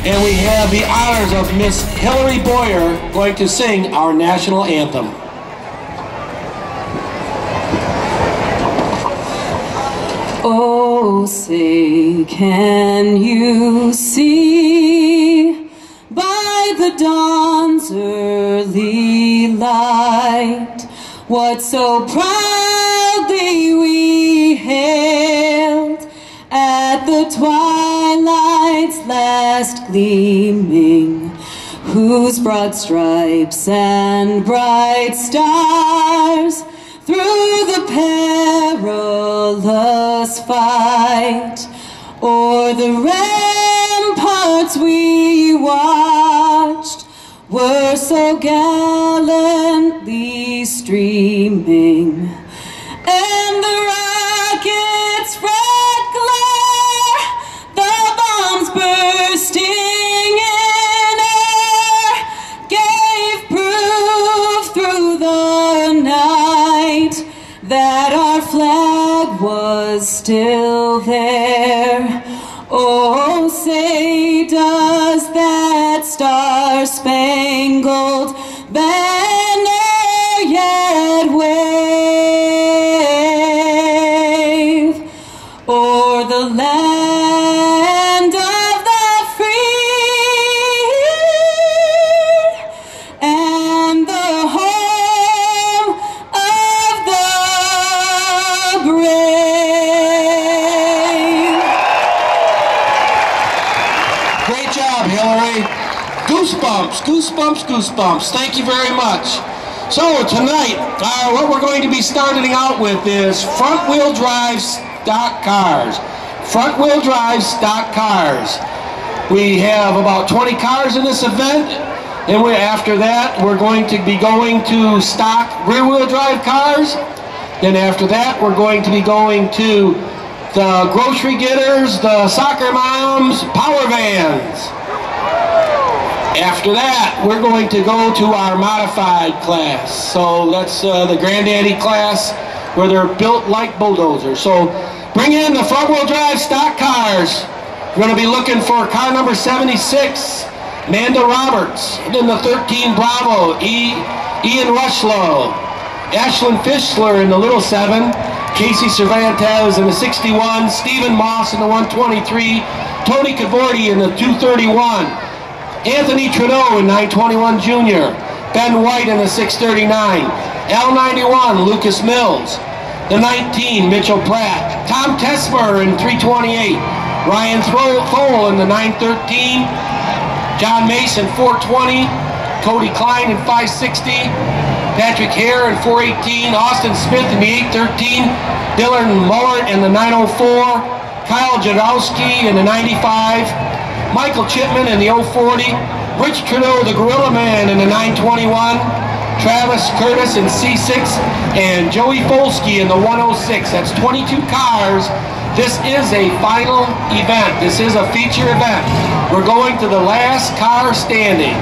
And we have the honors of Miss Hillary Boyer going to sing our national anthem. Oh, say, can you see by the dawn's early light what so proudly we hailed at the twilight's last gleaming, whose broad stripes and bright stars through the perilous fight o'er the ramparts we watched were so gallantly streaming, and the rocket's red glare, the bombs bursting in air, gave proof through the night that our flag was still there. Oh, say, does that star-spangled banner yet wave o'er the land of the free and the home of the brave? Great job, Hillary. Goosebumps, goosebumps, goosebumps. Thank you very much. So tonight, what we're going to be starting out with is front-wheel drive stock cars. Front-wheel drive stock cars. We have about 20 cars in this event, and after that, we're going to be going to stock rear-wheel drive cars. Then after that, we're going to be going to the grocery getters, the soccer moms, power vans. After that, we're going to go to our modified class. So that's the granddaddy class where they're built like bulldozers. So bring in the front-wheel drive stock cars. We're going to be looking for car number 76, Manda Roberts. And then the 13 Bravo, Ian Rushlow. Ashlyn Fischler in the little 7. Casey Cervantes in the 61. Stephen Moss in the 123. Tony Cavorti in the 231. Anthony Trudeau in 921 Jr., Ben White in the 639, L91, Lucas Mills, the 19, Mitchell Pratt, Tom Tesmer in 328, Ryan Thole in the 913, John Mason 420, Cody Klein in 560, Patrick Hare in 418, Austin Smith in the 813, Dylan Mullert in the 904, Kyle Jadowski in the 95, Michael Chipman in the 040, Rich Trudeau, the Gorilla Man in the 921, Travis Curtis in C6, and Joey Folsky in the 106. That's 22 cars. This is a final event. This is a feature event. We're going to the last car standing.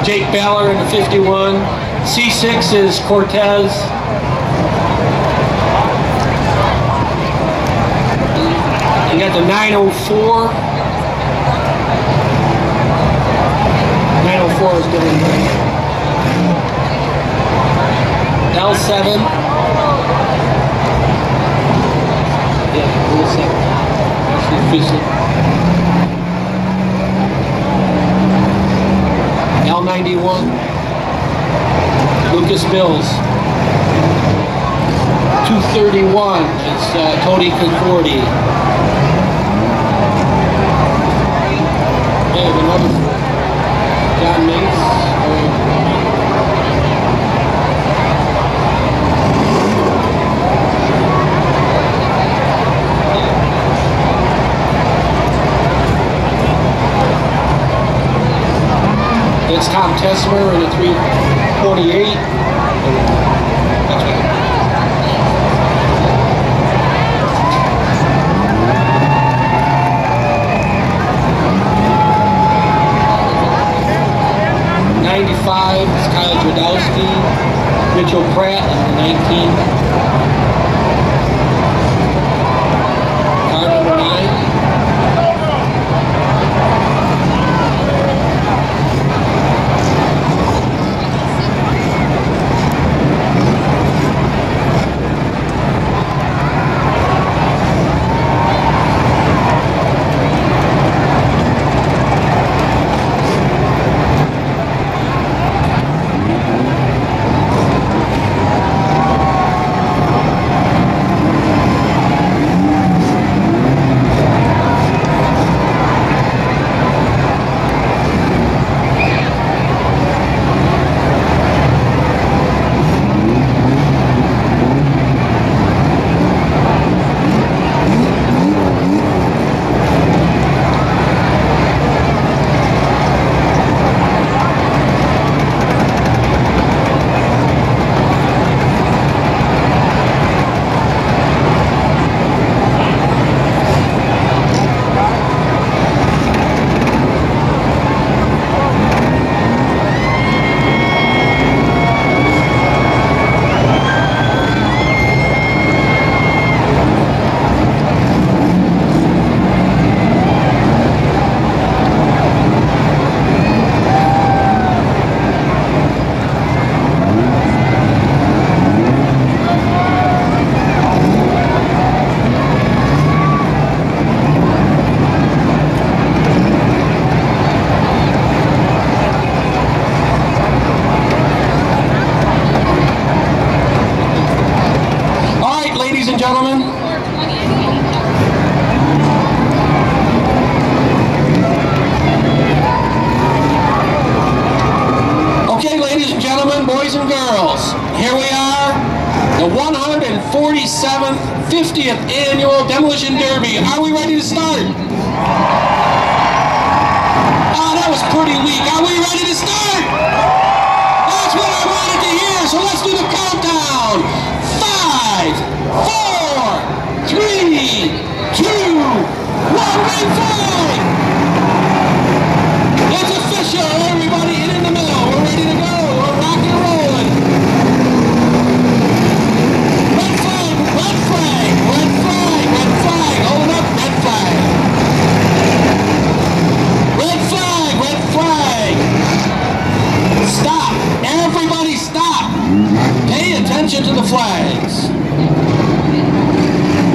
Jake Baller in the 51. C6 is Cortez. You got the 904. 904 is Dylan Gray. L7. Yeah, L7. That's the official. L91. Lucas Mills. 231 is Tony Concordi. We have another John Mace. It's Tom Tessmer in the 328. That's right. It's Kyle Drodowski, Mitchell Pratt in the 19. Car number 9. Gentlemen. Okay, ladies and gentlemen, boys and girls, here we are, the 147th, 50th Annual Demolition Derby. Are we ready to start? Oh, that was pretty weak. Are we ready to start? That's what I wanted to hear, so let's do the countdown. 5, 4, 3, 2, 1, green flag! It's official, everybody in the middle. We're ready to go. We're rocking and rolling. Red flag, red flag, red flag, red flag. Hold up, red flag. Red flag, red flag. Stop. Everybody stop. Pay attention to the flags.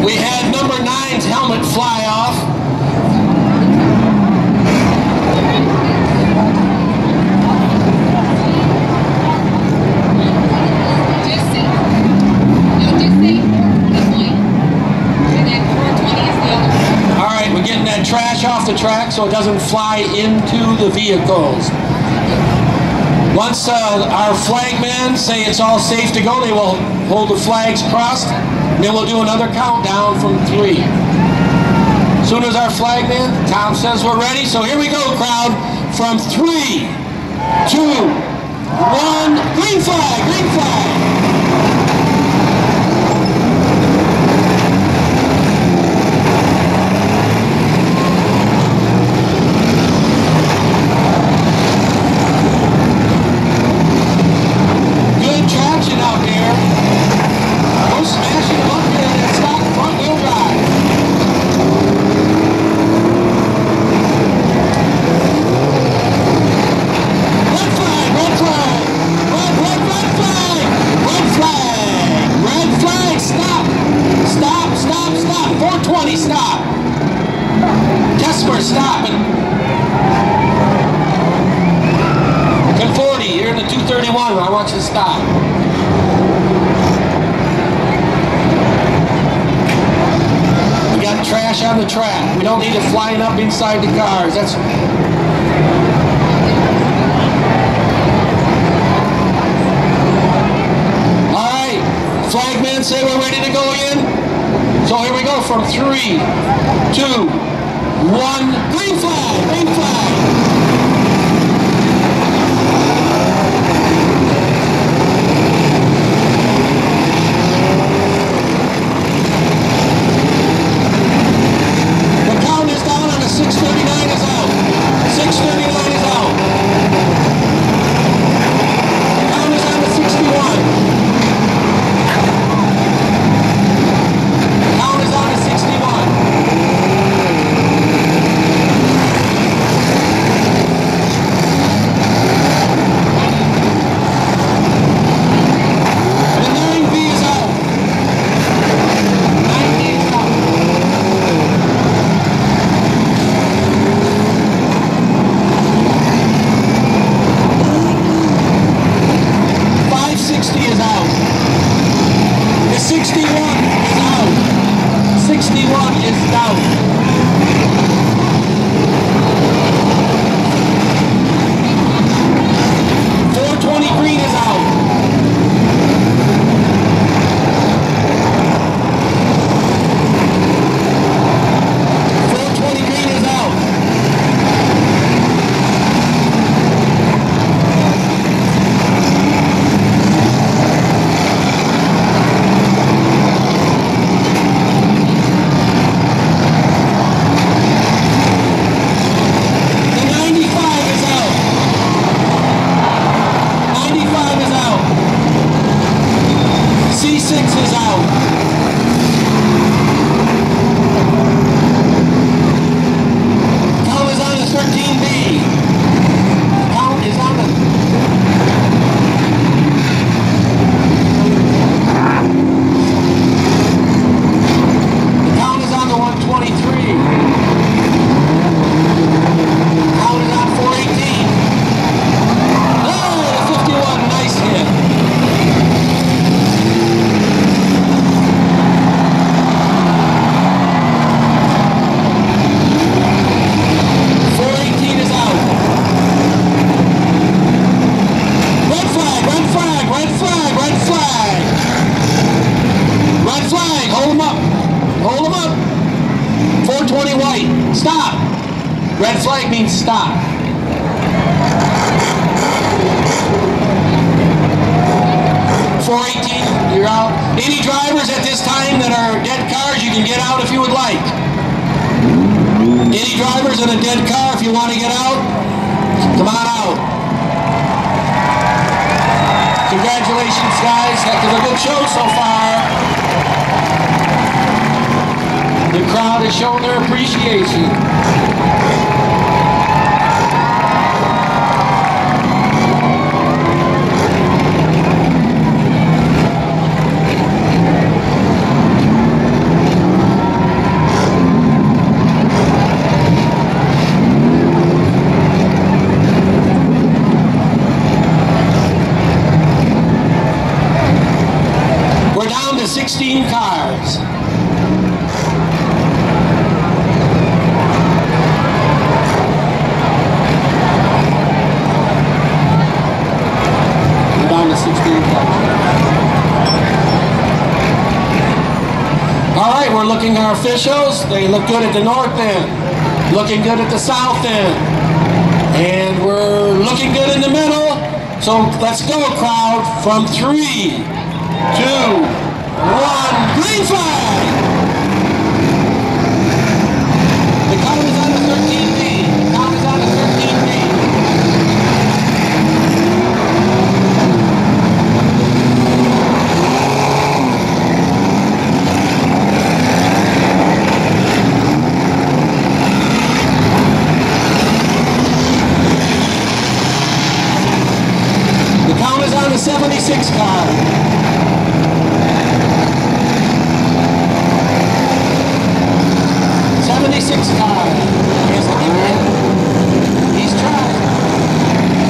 We had number 9's helmet fly off. All right, we're getting that trash off the track so it doesn't fly into the vehicles. Once our flagmen say it's all safe to go, they will hold the flags crossed. Then we'll do another countdown from 3. As soon as our flagman, Tom says we're ready. So here we go, crowd. From 3, 2, 1, green flag, green flag. 61, I want you to stop. We got trash on the track. We don't need it flying up inside the cars. That's... Alright, flagmen say we're ready to go in. So here we go from 3, 2, 1, green flag, green flag. The count is down on the 639 is out. 639 is out. The count is on the 61. Count is on the 61. The 9B is out. 9B is out. 560 is out. The 61 is out. 61 is down. 420 green is out. 420 green is out. 6 is out. Count is on the 13B. Count is on the... The count is on the 123. Count is on 418. Oh, the 51, nice hit. Hold them up. 420 white. Stop. Red flag means stop. .418, you're out. Any drivers at this time that are dead cars, you can get out if you would like. Any drivers in a dead car, if you want to get out, come on out. Congratulations, guys. Heck of a good show so far. The crowd has shown their appreciation. We're down to 16 cars. Alright, we're looking at our officials. They look good at the north end. Looking good at the south end. And we're looking good in the middle. So let's go, crowd, from 3, 2, 1, green flag! The count is on the 13B. The count is on the 13B. The count is on the 76 car. 76 car. He's trying.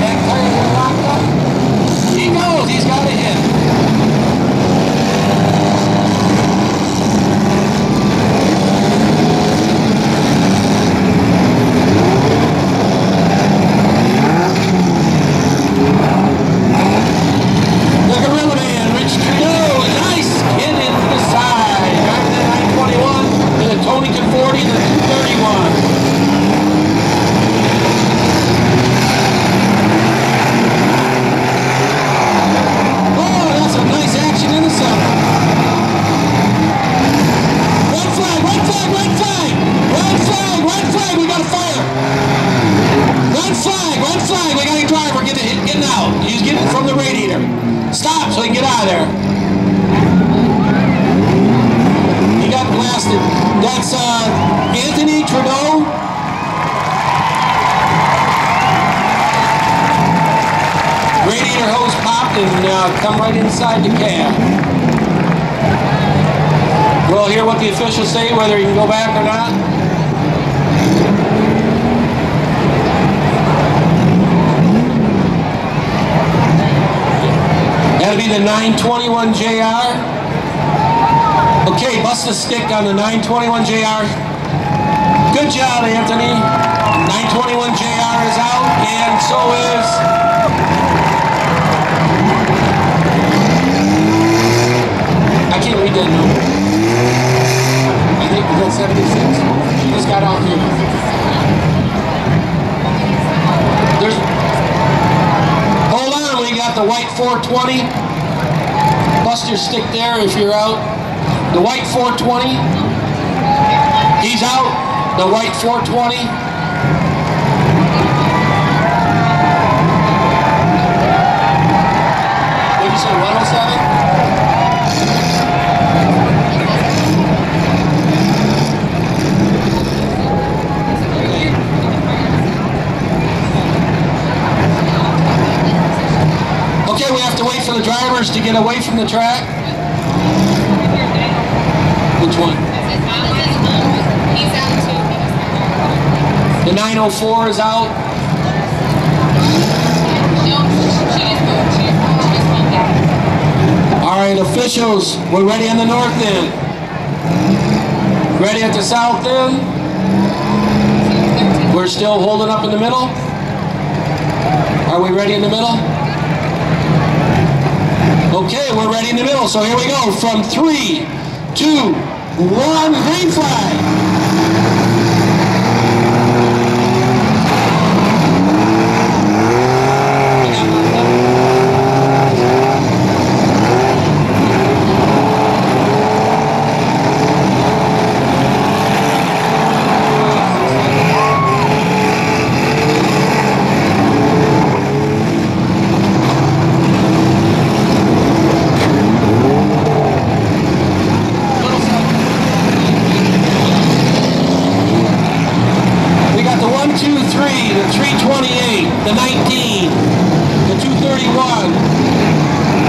That tires are locked up. He left and come right inside the cab. We'll hear what the officials say, whether you can go back or not. That'll be the 921 JR. Okay, bust the stick on the 921 JR. Good job, Anthony. 921 JR is out, and so is... I can't read that number. I think that's 76. She just got out here. Hold on, we got the white 420. Bust your stick there if you're out. The white 420. He's out. The white 420. What did you say, 107? Okay, we have to wait for the drivers to get away from the track. Which one? He's out too. The 904 is out. All right, officials, we're ready on the north end. Ready at the south end? We're still holding up in the middle? Are we ready in the middle? Okay, we're ready in the middle, so here we go. From 3, 2, 1, green flag. The 328, the 19, the 231,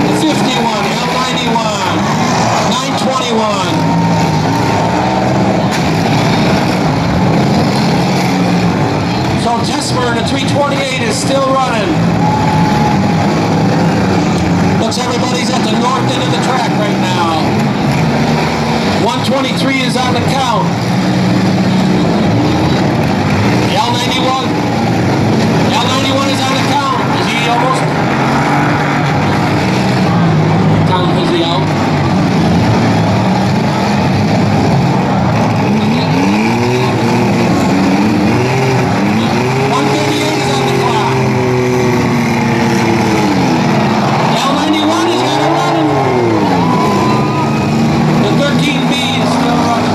the 51, L91, 921. So Tesmer, the 328 is still running. Looks everybody's at the north end of the track right now. 123 is on the count. L91 is on the count. Is he almost? Tom, is he out? 138 is on the clock. L91 is got it running. The 13B is still running.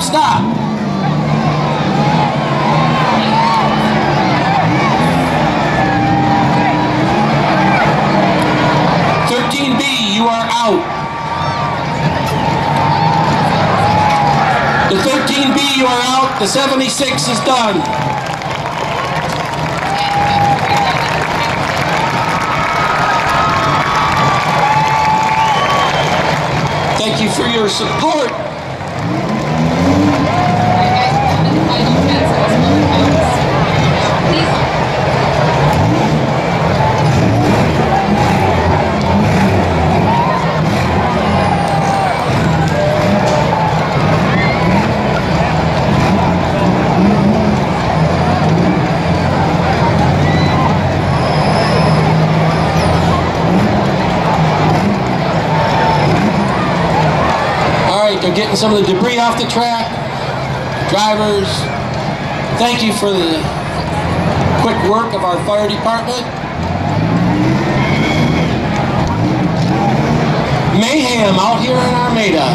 Stop. 13B, you are out. The 13B, you are out. The 76 is done. Thank you for your support. They're getting some of the debris off the track. Drivers, thank you for the quick work of our fire department. Mayhem out here in Armada.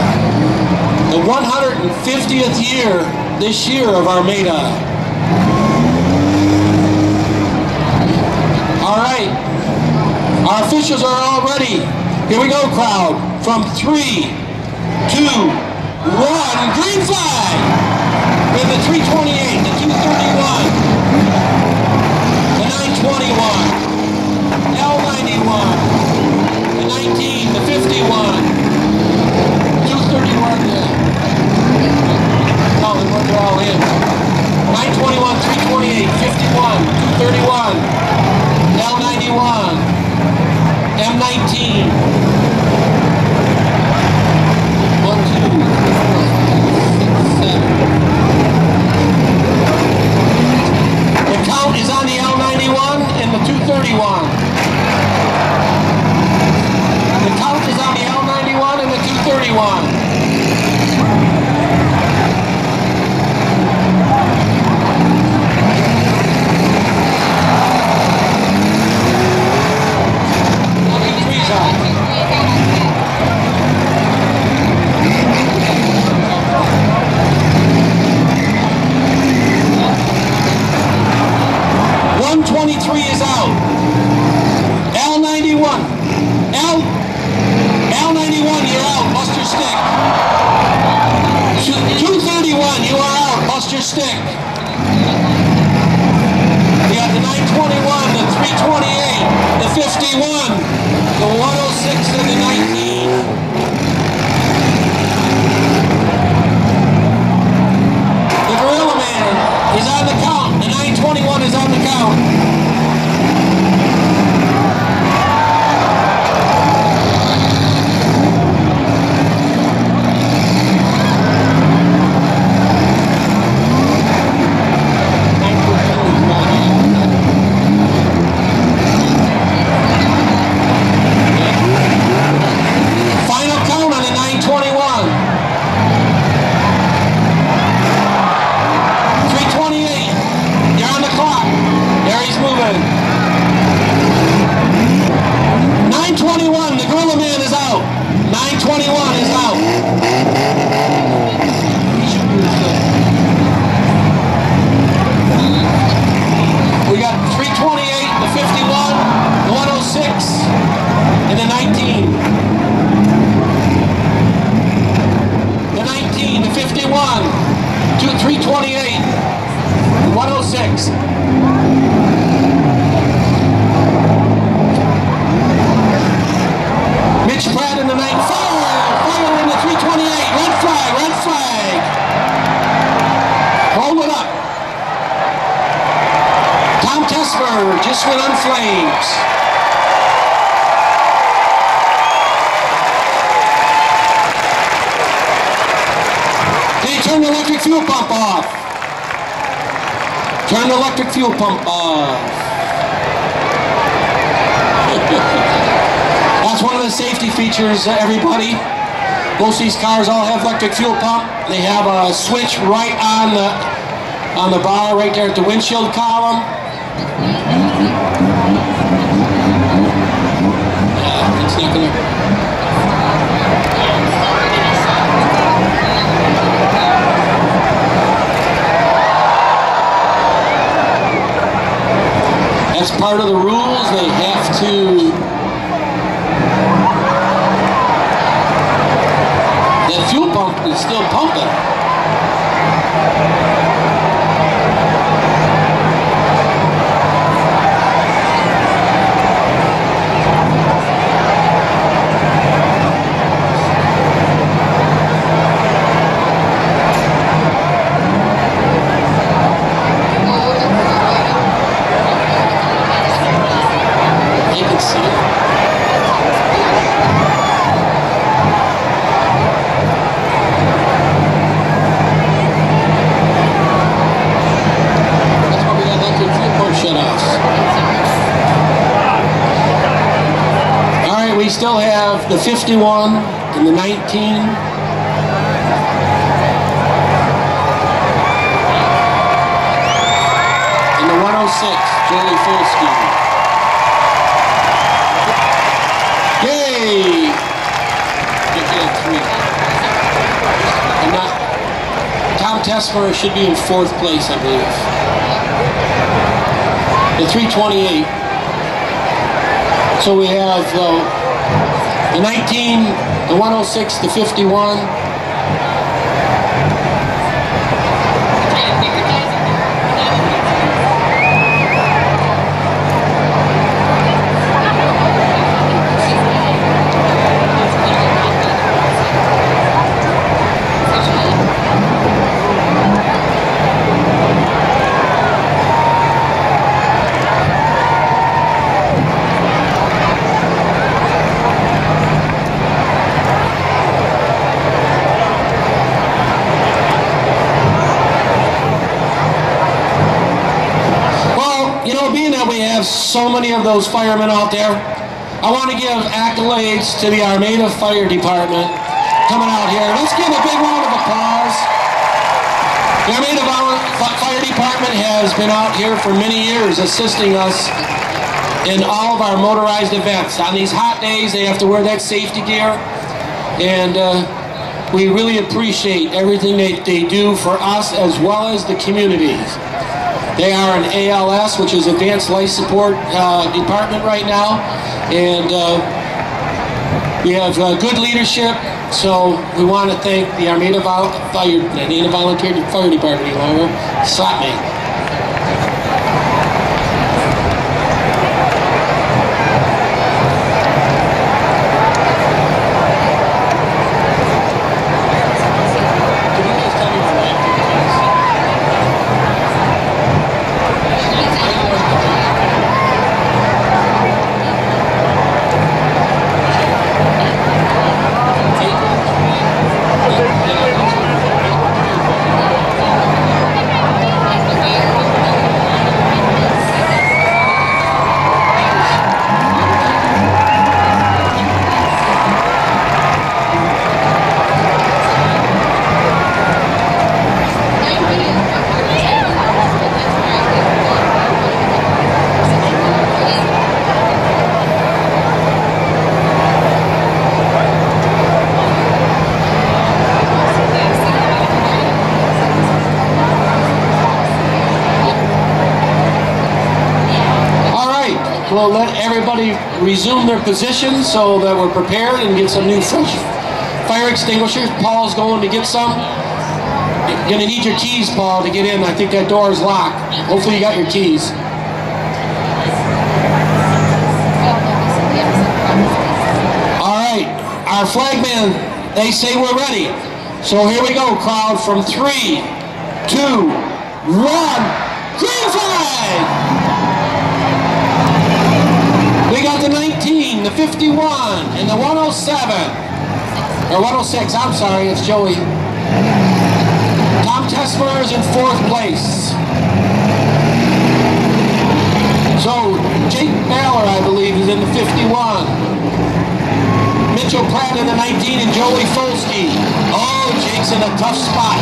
The 150th year this year of Armada. All right, our officials are all ready. Here we go, crowd. From 3, 2, 1, green flag! We have the 328, the 231, the 921, L91, the 19, the 51, 231, oh, they're all in. 921, 328, 51, 231, L91, M19, 1, 2, 3, 4, 5, 6, 7. The count is on the L91 and the 231. The count is on the L91 and the 231. L93 is out. L91. L91, you're out. Bust your stick. 231, you are out. Bust your stick. We got the 921, the 328, the 51, the 106, and the 19. The Gorilla Man is on the count. The 921 is on the count. Final count on the 921. 328. You're on the clock. There he's moving. 921, the Gorilla Man is out. 921 is out. We got 328, the 51, the 106, and the 19. The 19, the 51, 328, the 106. Mitch Pratt in the 9. Fire in the 328. Red flag, red flag. Hold it up. Tom Tesfer just went on flames. Hey, turn the electric fuel pump off. Turn the electric fuel pump off. That's one of the safety features, everybody. Most of these cars all have electric fuel pump. They have a switch right on the bar, right there at the windshield column. Yeah, it's not gonna. That's part of the rules. They have to. That fuel pump is still pumping. You can see it. We still have the 51 and the 19. And the 106, Jolie Fulski. Yay! Get that 3. And Tessmer should be in 4th place, I believe. The 328. So we have the 19, the 106, the 51. We have so many of those firemen out there. I want to give accolades to the Armada Fire Department coming out here. Let's give a big round of applause. The Armada Fire Department has been out here for many years assisting us in all of our motorized events. On these hot days, they have to wear that safety gear, and we really appreciate everything they do for us as well as the communities. They are an ALS, which is Advanced Life Support Department right now, and we have good leadership, so we want to thank the Armada Volunteer Fire Department, slap me. We'll let everybody resume their positions so that we're prepared and get some new fresh fire extinguishers. Paul's going to get some. You're going to need your keys, Paul, to get in. I think that door is locked. Hopefully you got your keys. All right, our flagmen, they say we're ready. So here we go, crowd, from 3, 2, 1, green flag! We got the 19, the 51, and the 107, or 106, I'm sorry, it's Joey. Tom Tessmer is in 4th place. So, Jake Baller, I believe, is in the 51. Mitchell Pratt in the 19, and Joey Folsky. Oh, Jake's in a tough spot.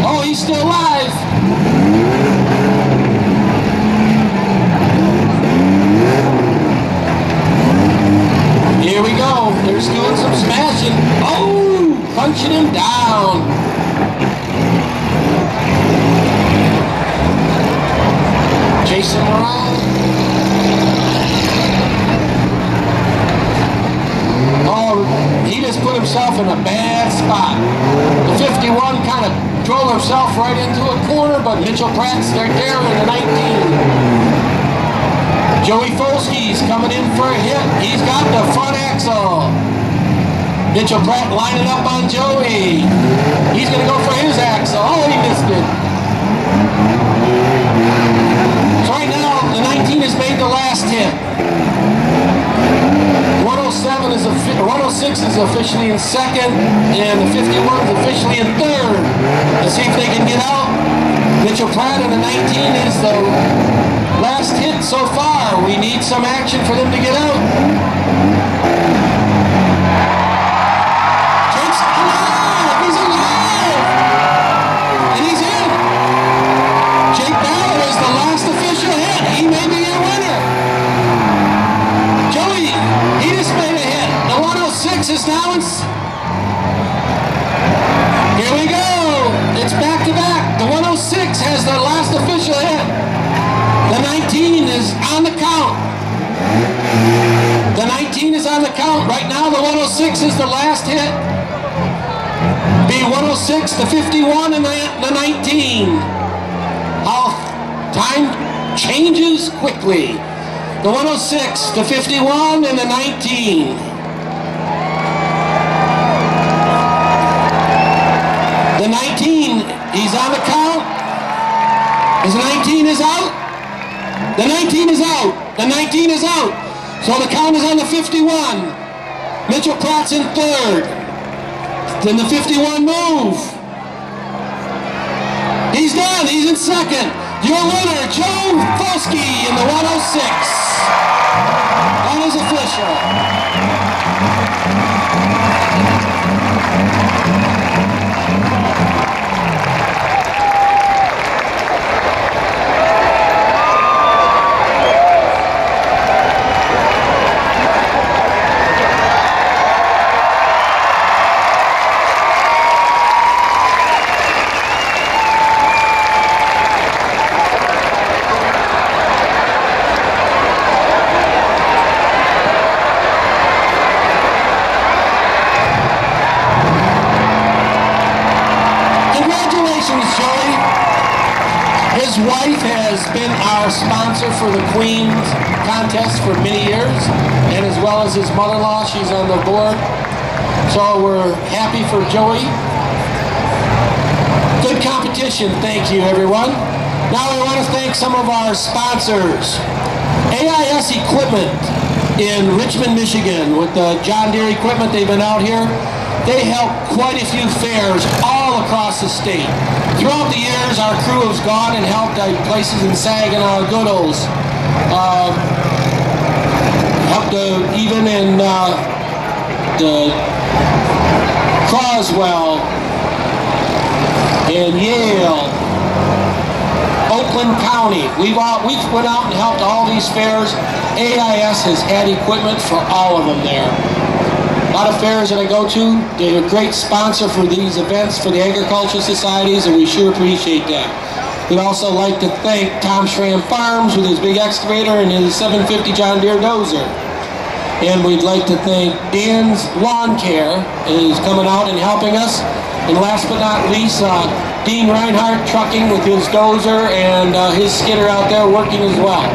Oh, he's still alive. Here we go. There's doing some smashing. Oh, punching him down. Chasing around. Oh, he just put himself in a bad spot. The 51 kind of drove himself right into a corner, but Mitchell Pratt's there in the 19. Joey Folsky's coming in for a hit. He's got the front axle. Mitchell Pratt lining up on Joey. He's going to go for his axle. Oh, he missed it. So right now, the 19 has made the last hit. 106 is officially in 2nd, and the 51 is officially in 3rd. Let's see if they can get out. Mitchell Pratt in the 19 is the last hit so far. We need some action for them to get out. Jake's alive! He's alive! And he's in! Jake Baller is the last official hit. He may be your winner. Joey, he just made a hit. The 106 is now in... Here we go! It's is on the count. Right now the 106 is the last hit. Be 106, the 51, and the 19. How time changes quickly. The 106, the 51, and the 19. The 19, he's on the count. His 19 is out. The 19 is out. The 19 is out. So the count is on the 51. Mitchell Pratt's in third. Then the 51 move. He's done. He's in second. Your winner, Joe Folsky in the 106. That is official. His wife has been our sponsor for the Queen's contest for many years, and as well as his mother-in-law, she's on the board. So we're happy for Joey. Good competition, thank you everyone. Now we want to thank some of our sponsors. AIS Equipment in Richmond, Michigan, with the John Deere equipment. They've been out here. They help quite a few fairs all across the state. Throughout the years, our crew has gone and helped places in Saginaw, Goodalls, helped even in the Croswell, in Yale, Oakland County. We've went out and helped all these fairs. AIS has had equipment for all of them there. A lot of fairs that I go to, they're a great sponsor for these events for the agricultural societies, and we sure appreciate that. We'd also like to thank Tom Schramm Farms with his big excavator and his 750 John Deere dozer. And we'd like to thank Dan's Lawn Care, who's coming out and helping us. And last but not least, Dean Reinhardt Trucking with his dozer and his skidder out there working as well.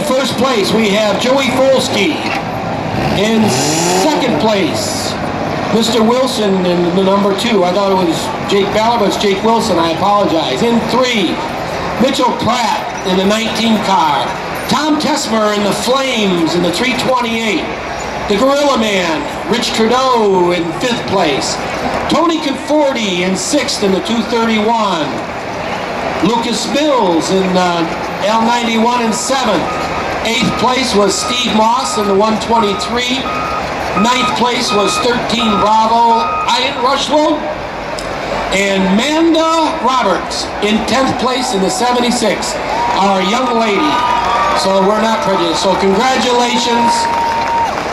First place we have Joey Folsky. In second place, Mr. Wilson in the number 2. I thought it was Jake Ballard, but it's Jake Wilson. I apologize. In 3, Mitchell Pratt in the 19 car. Tom Tesmer in the Flames in the 328. The Gorilla Man, Rich Trudeau in 5th place. Tony Conforti in 6th in the 231. Lucas Mills in L91 in 7th. 8th place was Steve Moss in the 123. 9th place was 13 Bravo Ian Rushlow. And Manda Roberts in 10th place in the 76. Our young lady. So we're not prejudiced. So congratulations.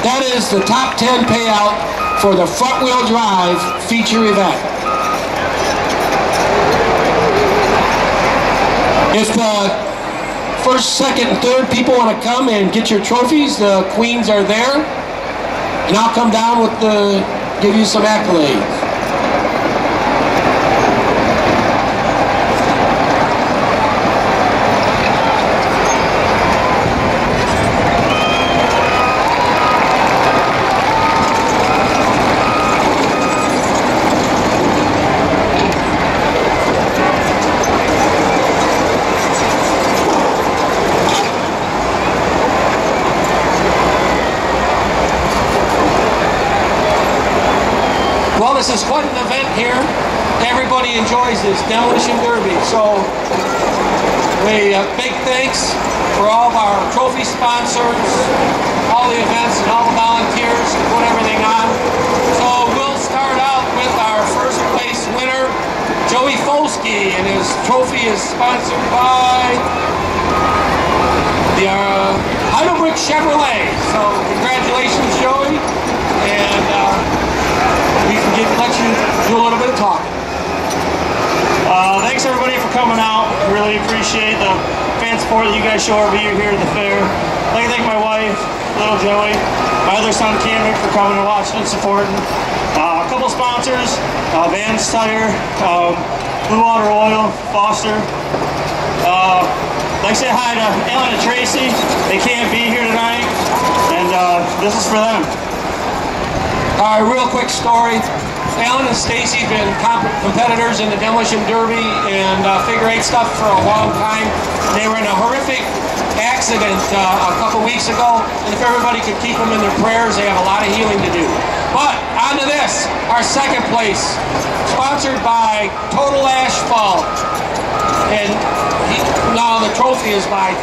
That is the top 10 payout for the front-wheel drive feature event. If the first, second, and third people want to come and get your trophies, the queens are there, and I'll come down with give you some accolades. Well, this is quite an event here. Everybody enjoys this Demolition Derby. So, big thanks for all of our trophy sponsors, all the events, and all the volunteers to put everything on. So we'll start out with our first place winner, Joey Folsky, and his trophy is sponsored by the Heidelberg Chevrolet. So congratulations, Joey, and we can let you do a little bit of talking. Thanks everybody for coming out. Really appreciate the fan support that you guys show every year here at the fair. I'd like to thank my wife, little Joey, my other son Cameron for coming and watching and supporting. A couple sponsors, Vans Tire, Blue Water Oil, Foster. Like to say hi to Alan and Tracy. They can't be here tonight, and this is for them. All right, real quick story. Alan and Stacy have been competitors in the Demolition Derby and figure eight stuff for a long time. They were in a horrific accident a couple weeks ago, and if everybody could keep them in their prayers, they have a lot of healing to do. But on to this, our second place, sponsored by Total Asphalt. And now the trophy is by,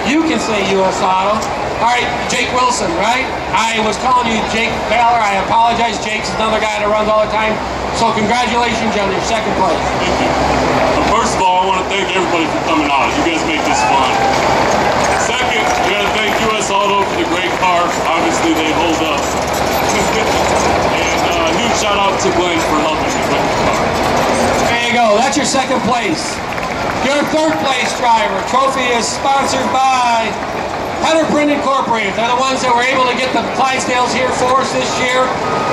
you can say US Auto. All right, Jake Wilson, right? I was calling you Jake Baylor. I apologize. Jake's another guy that runs all the time. So congratulations on your second place. Thank you. First of all, I want to thank everybody for coming out. You guys make this fun. Second, I got to thank US Auto for the great car. Obviously, they hold up. And a huge shout out to Glenn for helping me with the car. There you go. That's your second place. Your third place driver trophy is sponsored by Header Print Incorporated. They're the ones that were able to get the Clydesdales here for us this year.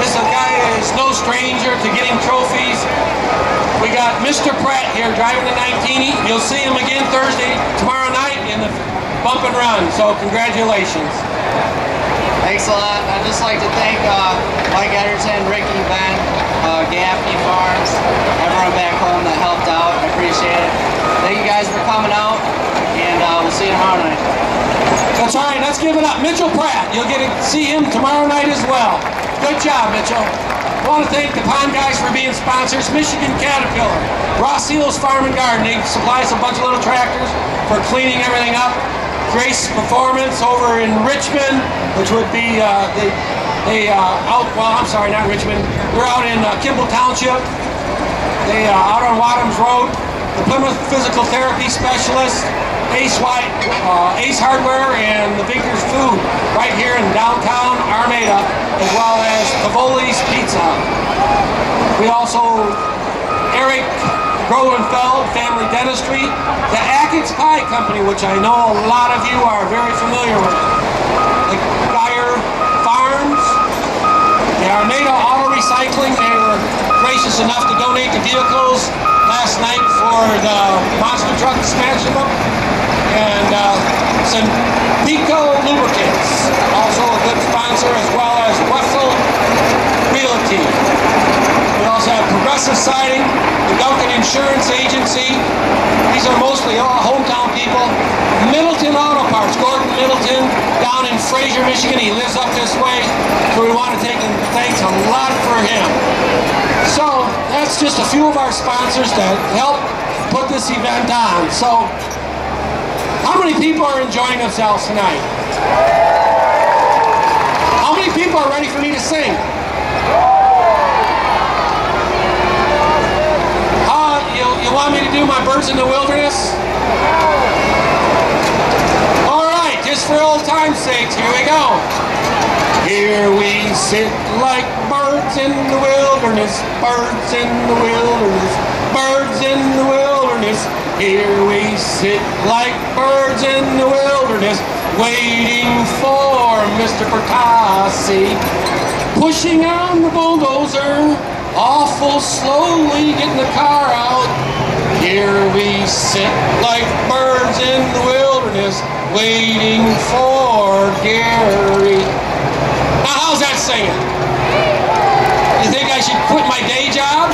This is a guy that is no stranger to getting trophies. We got Mr. Pratt here driving the 19. You'll see him again Thursday, tomorrow night in the bump and run. So congratulations. Thanks a lot. I'd just like to thank Mike Ederton, Ricky, Ben, Gaffney Farms, everyone back home that helped out. I appreciate it. Thank you guys for coming out, and we'll see you tomorrow night. That's all right. Let's give it up. Mitchell Pratt. You'll get to see him tomorrow night as well. Good job, Mitchell. I want to thank the Pond guys for being sponsors. Michigan Caterpillar, Ross Seals Farm and Garden. They supply us a bunch of little tractors for cleaning everything up. Grace Performance over in Richmond, which would be I'm sorry, not Richmond. They're out in Kimball Township. They out on Wadhams Road. The Plymouth Physical Therapy Specialist, Ace Hardware, and the Baker's Food right here in downtown Armada, as well as Cavoli's Pizza. We also, Eric Groenfeld Family Dentistry, the Ackett's Pie Company, which I know a lot of you are very familiar with, the Geyer Farms, the Armada Auto Recycling. They were gracious enough to donate the vehicles last night for the monster truck smashing them, and some Pico Lubricants, also a good sponsor, as well as Wessel Realty. We also have Progressive Siding, the Duncan Insurance Agency. These are mostly all hometown people. Middleton Auto Parts, Gordon Middleton, down in Fraser, Michigan. He lives up this way, so we want to take and thanks a lot for him. So that's just a few of our sponsors that help put this event on. So how many people are enjoying themselves tonight? How many people are ready for me to sing? You want me to do my Birds in the Wilderness? All right, just for old time's sake, here we go. Here we sit like birds in the wilderness, birds in the wilderness, birds in the wilderness. Here we sit like birds in the wilderness, waiting for Mr. Pertassi, pushing on the bulldozer, awful slowly getting the car out. Here we sit like birds in the wilderness, waiting for Gary. Now, how's that singing? You think I should quit my day job?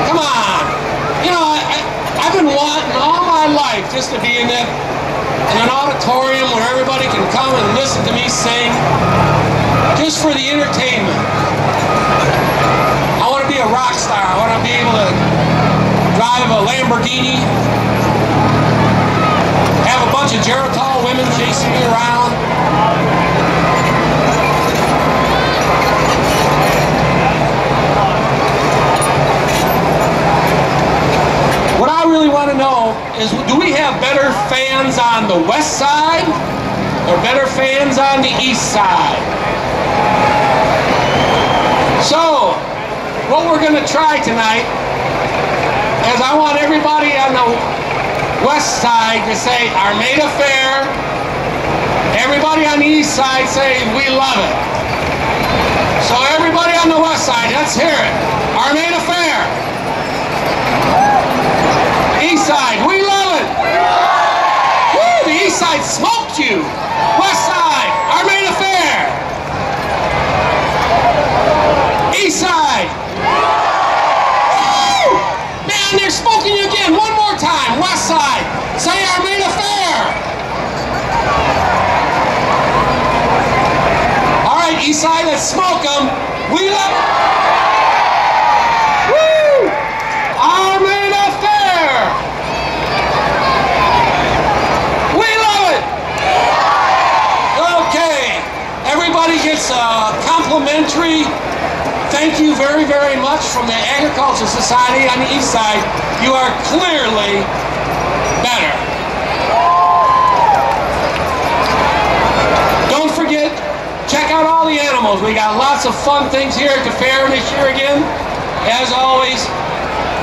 Come on. You know, I've been wanting all my life just to be in an auditorium where everybody can come and listen to me sing, just for the entertainment. I want to be a rock star. I want to be able to drive a Lamborghini, have a bunch of Geritol women chasing me around. What I really want to know is, do we have better fans on the west side or better fans on the east side? So, what we're going to try tonight is I want everybody on the west side to say Armada Fair. Everybody on the east side say we love it. So everybody on the west side, let's hear it. Armada Fair. East side, we love it. Woo, the east side smoked you. West side, Armada Fair. East side. Woo! Man, they're smoking you again. One more time. West side, say Armada Fair. All right, east side, let's smoke them. We love it. Woo! Armada Fair. We love it. Okay, everybody gets a complimentary thank you very, very much from the Agriculture Society on the east side. You are clearly better. Don't forget, check out all the animals. We got lots of fun things here at the fair this year again, as always.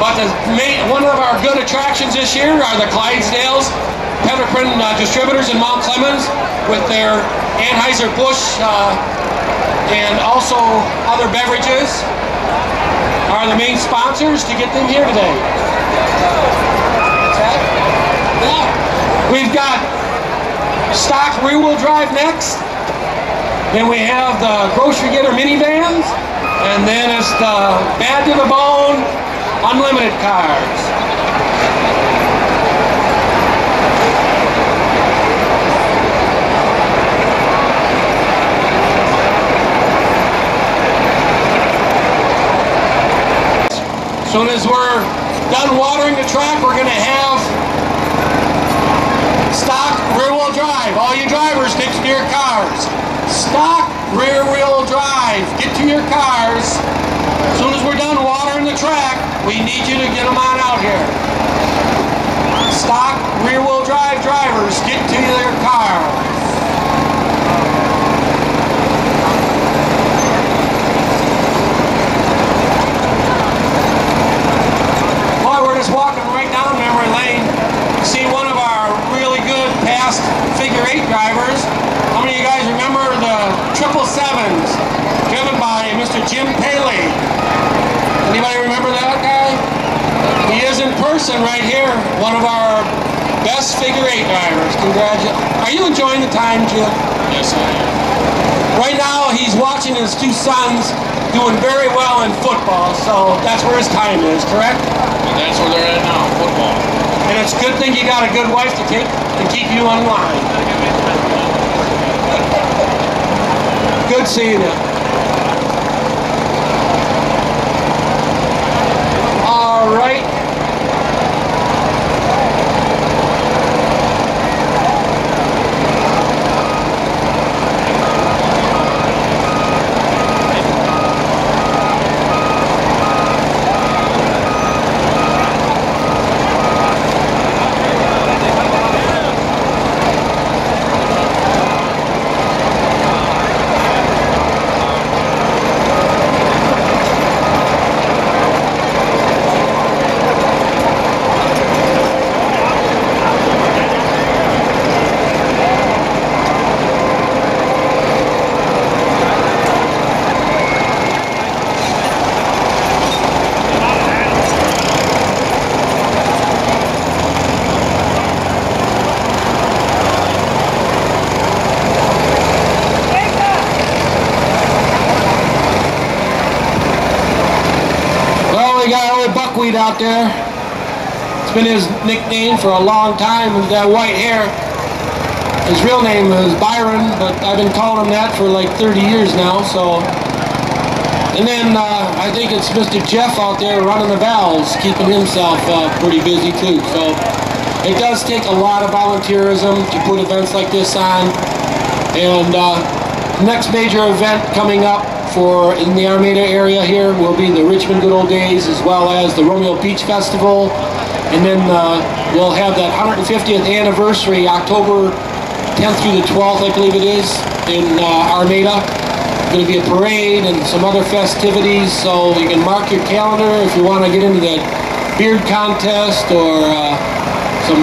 But one of our good attractions this year are the Clydesdales, Pepperprint distributors in Mount Clemens with their Anheuser-Busch and also other beverages are the main sponsors to get them here today. Yeah. We've got stock rear-wheel drive next. Then we have the grocery getter minivans, and then it's the bad to the bone unlimited cars. As soon as we're done watering the track, we're going to have stock rear-wheel drive. All you drivers, get to your cars. Stock rear-wheel drive. Get to your cars. As soon as we're done watering the track, we need you to get them on out here. Stock rear-wheel drive drivers, get to their cars. Walking right down memory lane, see one of our really good past figure-8 drivers. How many of you guys remember the 777s driven by Mr. Jim Paley? Anybody remember that guy? He is in person right here, one of our best figure-8 drivers. Congratulations. Are you enjoying the time, Jim? Yes, I am. Right now, he's watching his two sons doing very well in football, so that's where his time is, correct? And that's where they're at now, football. And it's a good thing you got a good wife to keep you on line. Good seeing you. All right. Buckwheat out there. It's been his nickname for a long time with that white hair. His real name is Byron, but I've been calling him that for like 30 years now. So, and then I think it's Mr. Jeff out there running the valves, keeping himself pretty busy too. So it does take a lot of volunteerism to put events like this on. And next major event coming up in the Armada area here will be the Richmond Good Old Days, as well as the Romeo Beach Festival, and then we'll have that 150th anniversary, October 10th through the 12th, I believe it is, in Armada. going to be a parade and some other festivities, so you can mark your calendar if you want to get into the beard contest or some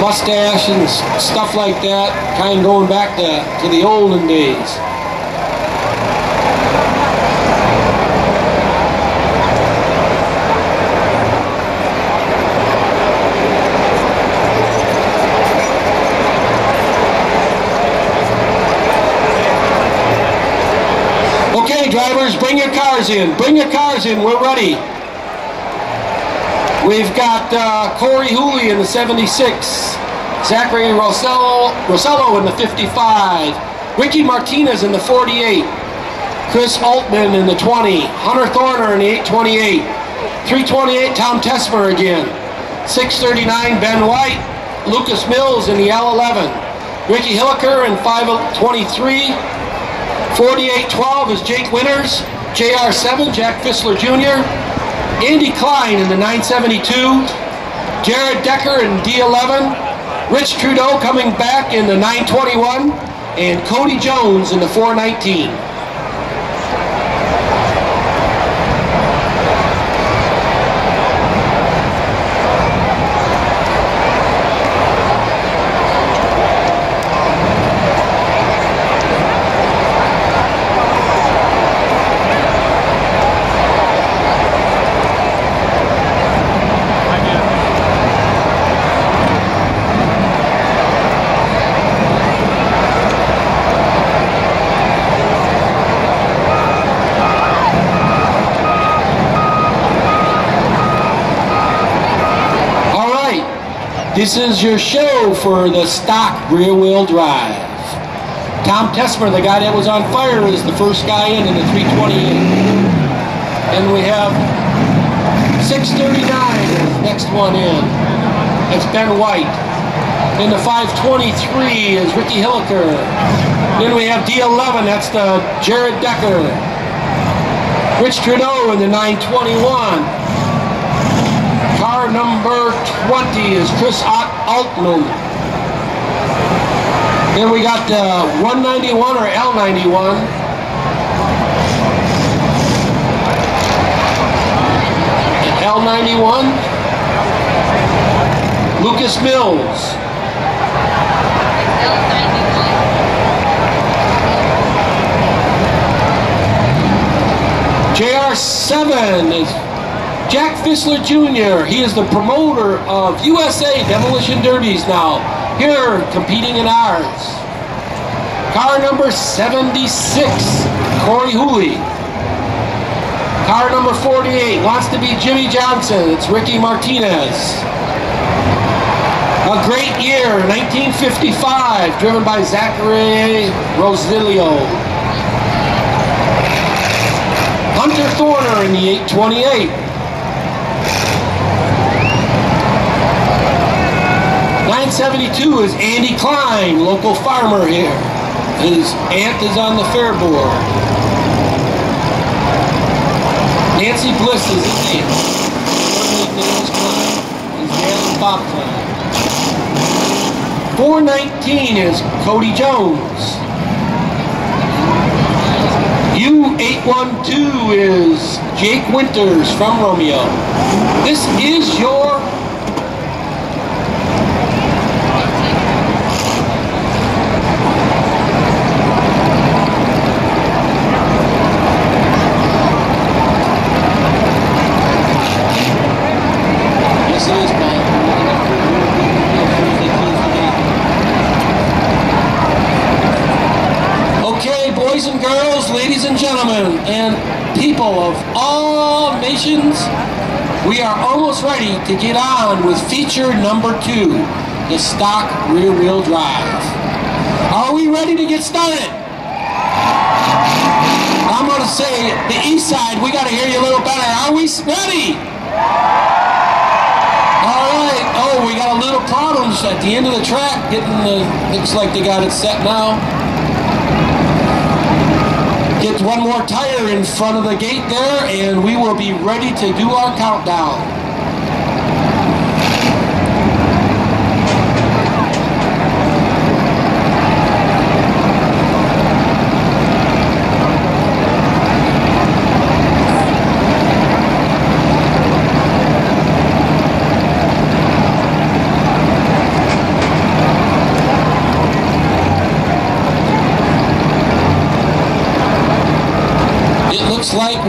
mustache and stuff like that, kind of going back to the olden days. Okay, drivers, bring your cars in. Bring your cars in. We're ready. We've got Corey Hooley in the 76, Zachary Rosello in the 55, Ricky Martinez in the 48, Chris Altman in the 20, Hunter Thorner in the 828, 328 Tom Tesmer again, 639 Ben White, Lucas Mills in the L11, Ricky Hilliker in 523, 4812 is Jake Winters, JR7 Jack Fissler Jr., Andy Klein in the 972, Jared Decker in D11, Rich Trudeau coming back in the 921, and Cody Jones in the 419. This is your show for the stock rear-wheel drive. Tom Tesmer, the guy that was on fire, is the first guy in the 328. And we have 639 is the next one in. It's Ben White. In the 523 is Ricky Hilliker. Then we have D11, that's the Jared Decker. Rich Trudeau in the 921. Car number 20 is Chris Altman. Then we got the 191 or L91. L91. Lucas Mills. JR7 is Jack Fissler Jr. He is the promoter of USA Demolition Derbies now, here competing in ours. Car number 76, Corey Hooley. Car number 48, wants to be Jimmy Johnson, it's Ricky Martinez. A great year, 1955, driven by Zachary Rosilio. Hunter Thorner in the 828. 972 is Andy Klein, local farmer here. His aunt is on the fair board. Nancy Bliss is his aunt. His name is Klein. His dad is Bob Klein. 419 is Cody Jones. U812 is Jake Winters from Romeo. This is your boys and girls, ladies and gentlemen, and people of all nations, we are almost ready to get on with feature number 2, the stock rear-wheel drive. Are we ready to get started? I'm going to say the east side, we got to hear you a little better. Are we ready? All right. Oh, we got a little problems at the end of the track. Looks like they got it set now. Get one more tire in front of the gate there, and we will be ready to do our countdown.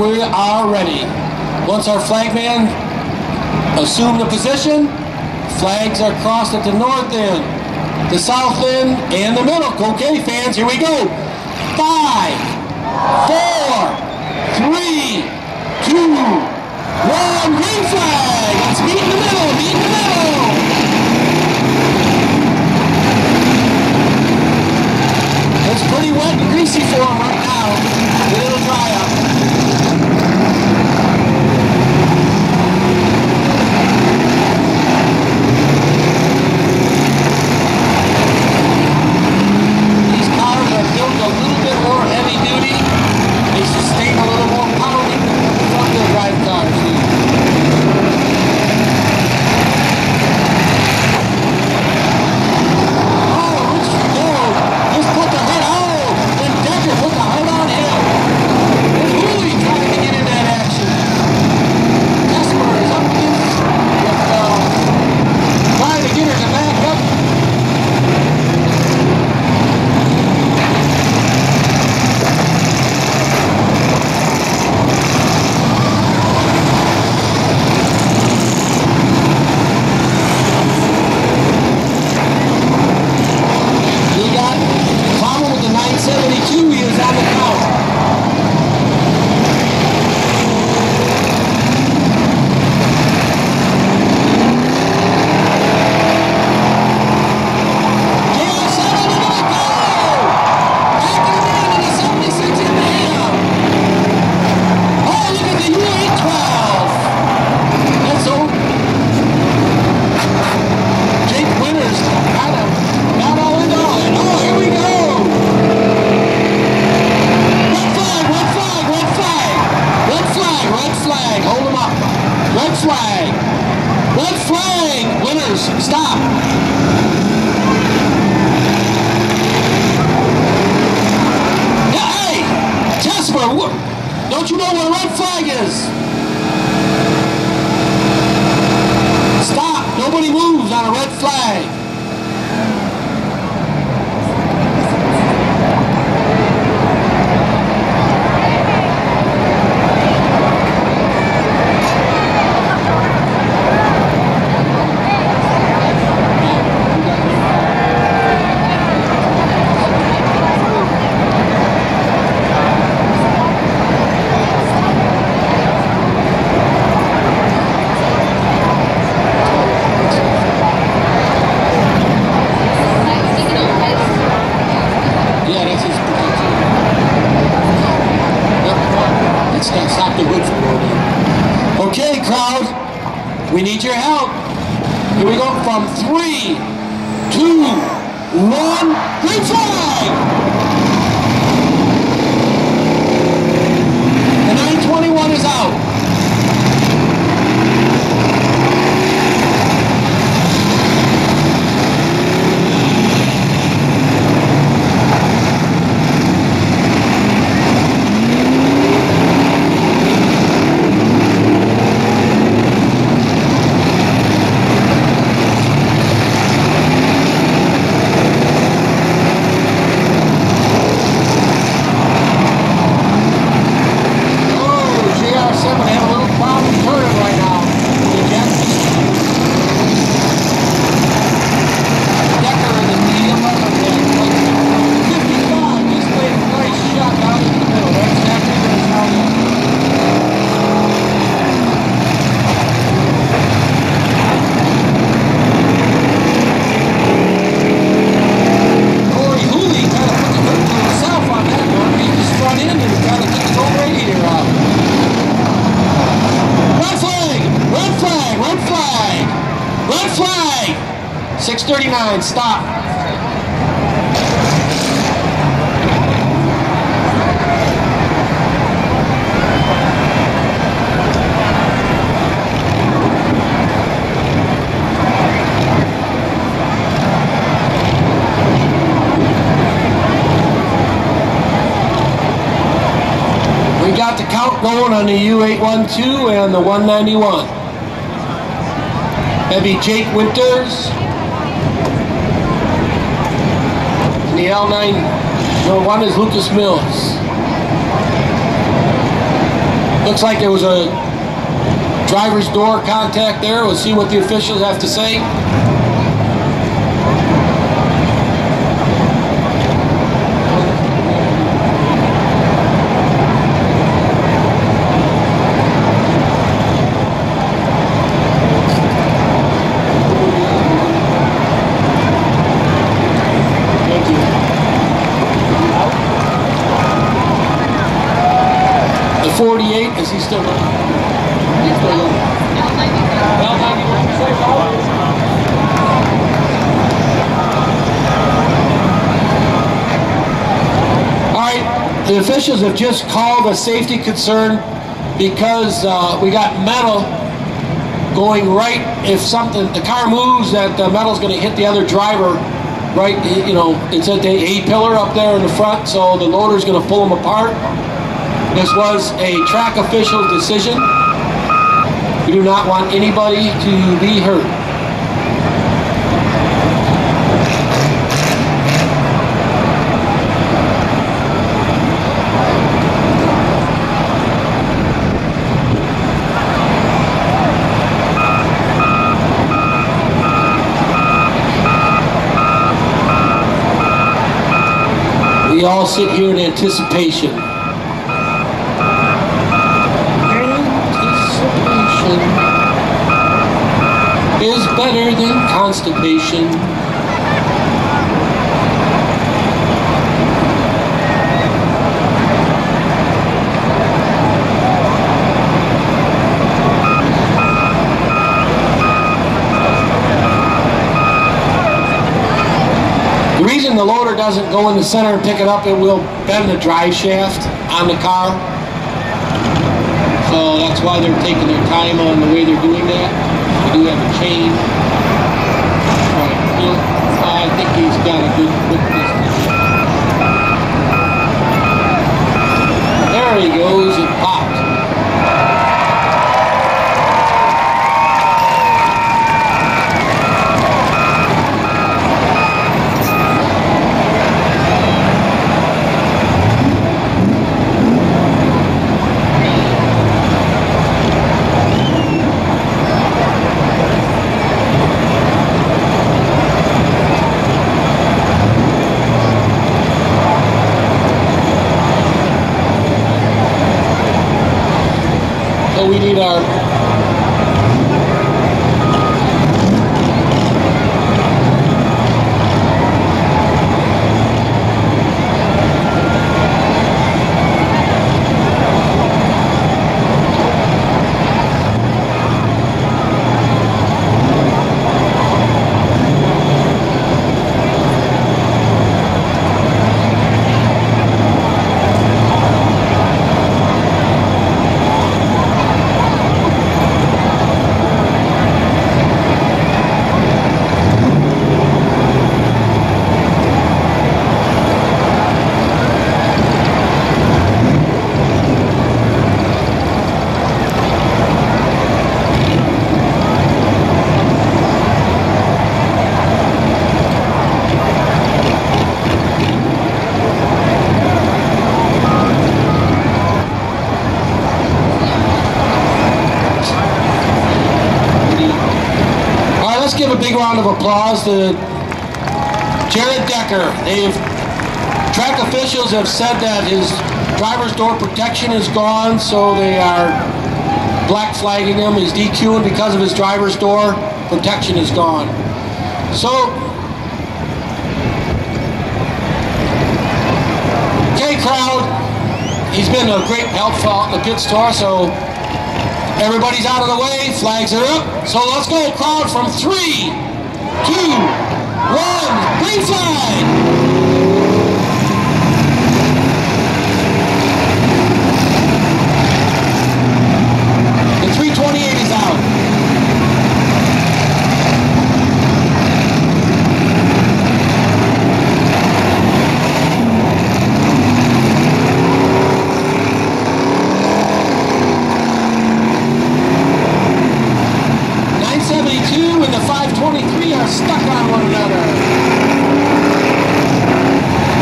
we are ready. Once our flagman assume the position, flags are crossed at the north end, the south end, and the middle. Okay, fans, here we go. 5, 4, 3, 2, 1, green flag. Let's meet in the middle, meet in the middle. It's pretty wet and greasy for them right now, but it'll dry up. These cars are built a little bit more heavy duty. They sustain a little more power than the front-wheel drive cars do. Don't you know what a red flag is? Stop! Nobody moves on a red flag. Okay, crowd, we need your help. Here we go from 3, 2, 1, green flag! The 921 is out. Red flag! 639, stop. We got the count going on the U812 and the 191. Heavy Jake Winters. And the L901 is Lucas Mills. Looks like there was a driver's door contact there. We'll see what the officials have to say. The 48, is he still running? He's still running. All right, the officials have just called a safety concern because we got metal going right. If something, the car moves, that the metal's going to hit the other driver. Right, you know, it's at the A-pillar up there in the front, so the loader's going to pull them apart. This was a track official decision. We do not want anybody to be hurt. We all sit here in anticipation. Anticipation is better than constipation. The reason the loader doesn't go in the center and pick it up, it will bend the drive shaft on the car. So that's why they're taking their time on the way they're doing that. We do have a chain. Right. I think he's got a good quick distance. There he goes, it popped. So we need our give a big round of applause to Jared Decker. Track officials have said that his driver's door protection is gone, so they are black flagging him. He's DQing because of his driver's door protection is gone. So, okay, crowd, he's been a great help out in the pit store, so everybody's out of the way, flags are up. So let's go, crowd, from 3, 2, 1, green flag! The 328 is out. And the 523 are stuck on one another.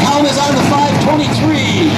Count is on the 523.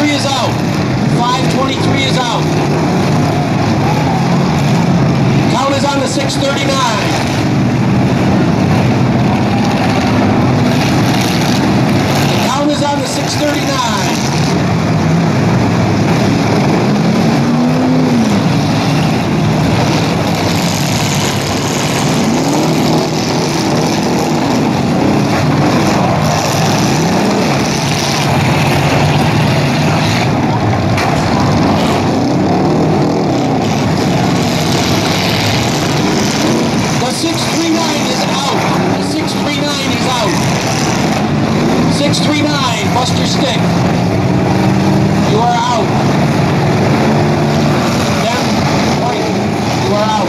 523 is out. 523 is out. Count is on the 639. Count is on the 639. The 639 is out. The 639 is out. 639, bust your stick. You are out. Then, white, you are out.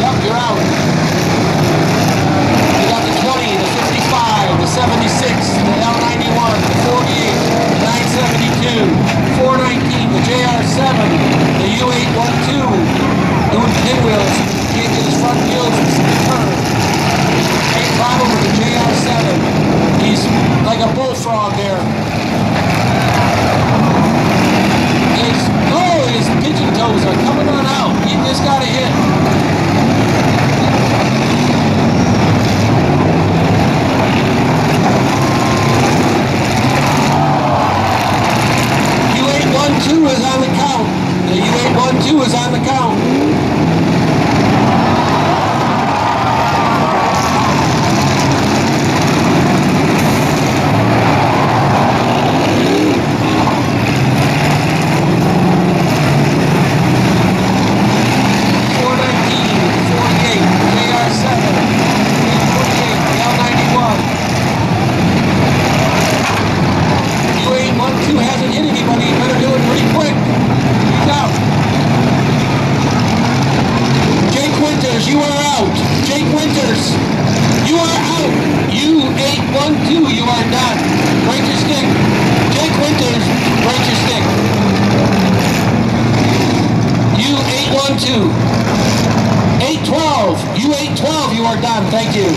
Yep, you're out. You got the 20, the 55, the 76, the L91, the 48, the 972, 419, the JR7, the U812, doing pinwheels, can't get his front wheels to turn. Same problem with the JR7. He's like a bullfrog there. His pigeon toes are coming on out. He just got a hit. U812 is on the count. The U812 is on the count. You are out. Jake Winters, you are out. U812, you are done. Break your stick. Jake Winters, break your stick. U812. 812. U812, you are done. Thank you.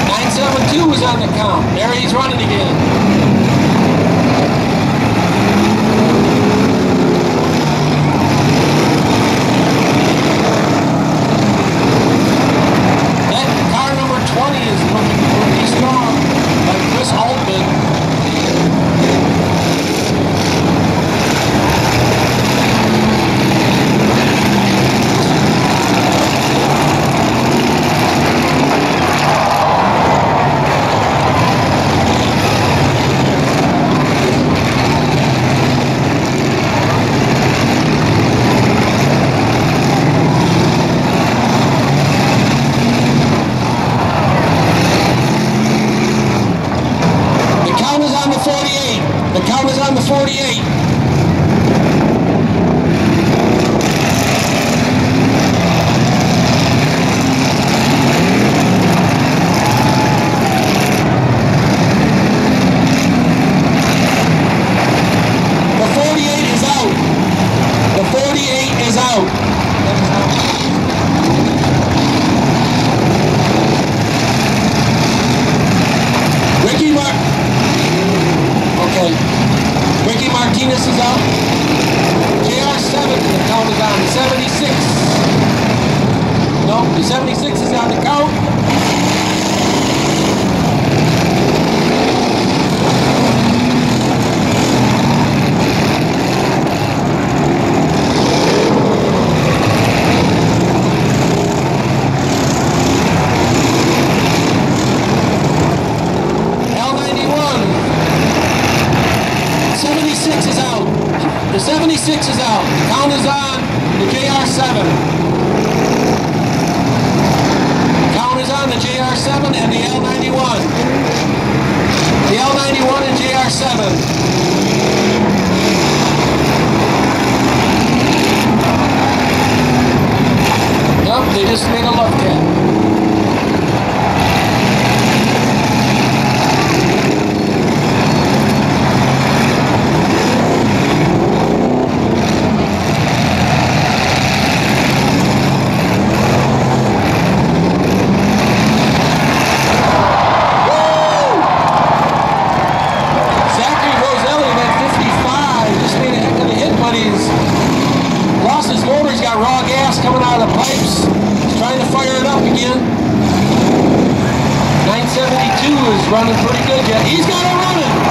972 is on the count. There he's running again. The count is on the 48. The 48 is out. The 48 is out. Ricky Ricky Martinez is out. JR7, the count is on. 76. No, the 76 is on the count. The 76 is out. The count is on the JR7. Count is on the JR7 and the L91. The L91 and JR7. Nope, they just made a love tap. but he's lost his motor. He's got raw gas coming out of the pipes. He's trying to fire it up again. 972 is running pretty good yet. He's got it running.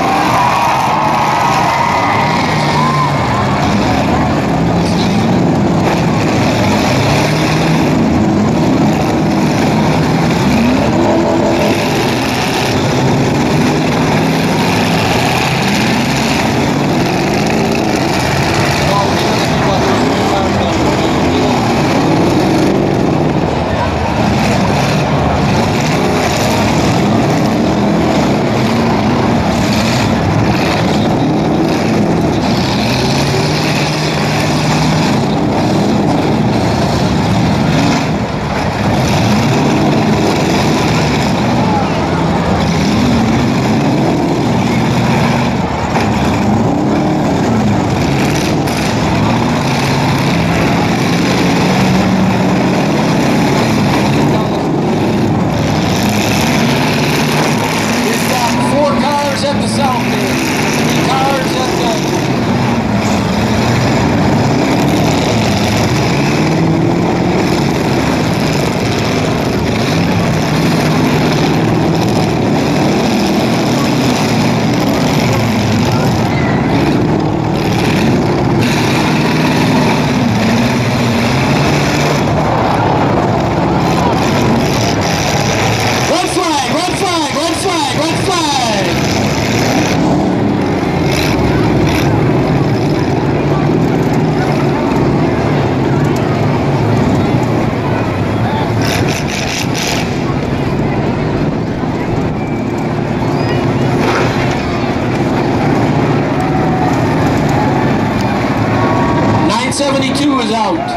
At the south end. 3 cars at the... Red flag, red flag, red flag, red flag! 972 is out.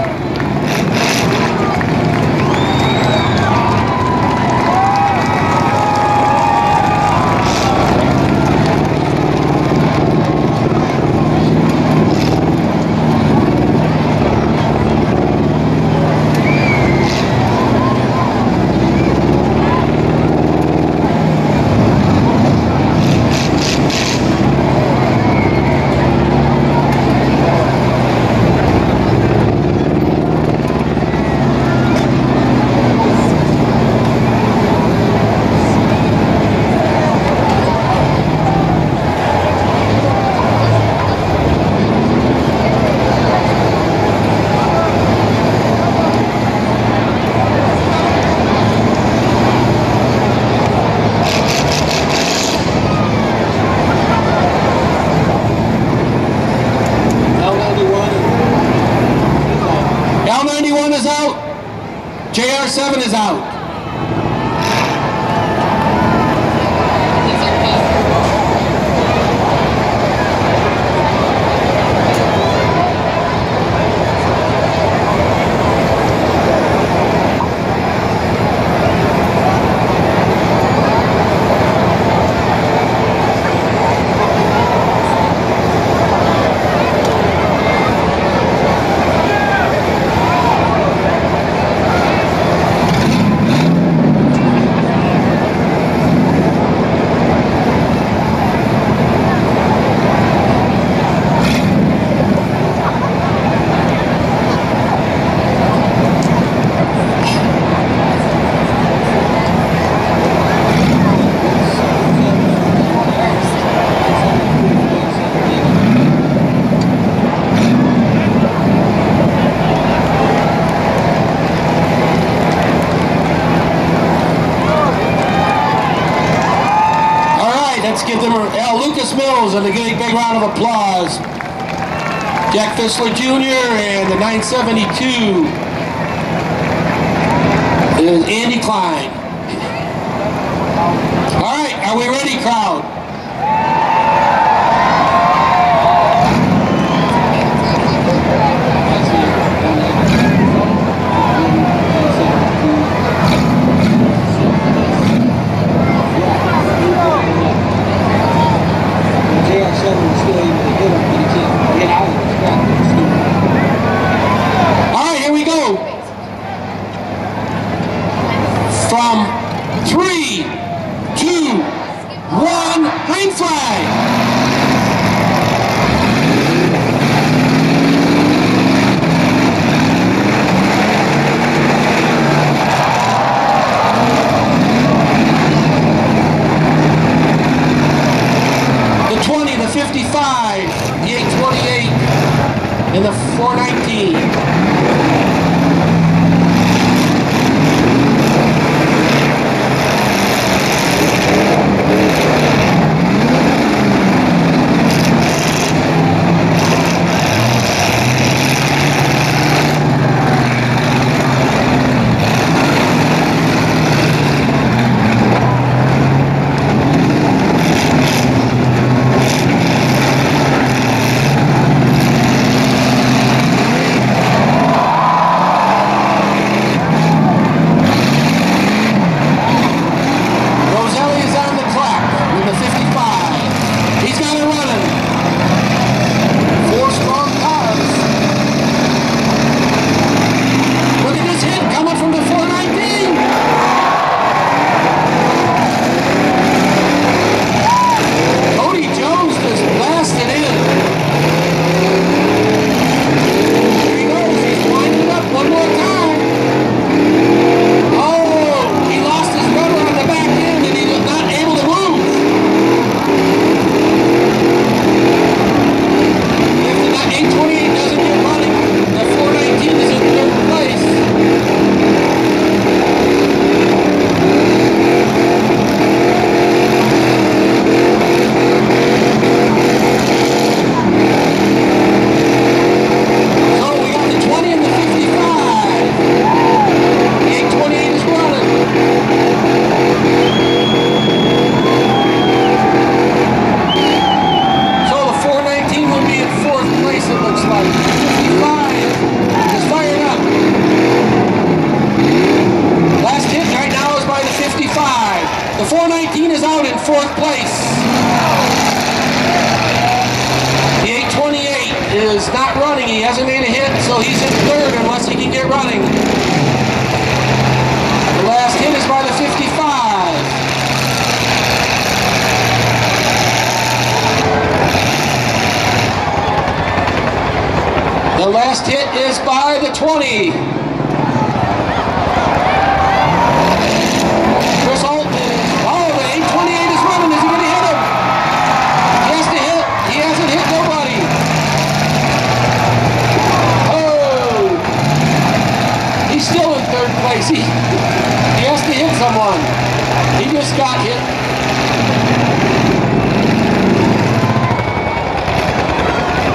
L91 is out. JR7 is out. Let's give them Lucas Mills and a big round of applause. Jack Fissler Jr. and the 972 is Andy Klein. All right, are we ready, crowd? All right, here we go. From 3, 2, 1, green flag. 55, the 828, and the 419. The 419 is out in 4th place. The 828 is not running. He hasn't made a hit, so he's in 3rd unless he can get running. The last hit is by the 55. The last hit is by the 20. He has to hit someone. He just got hit.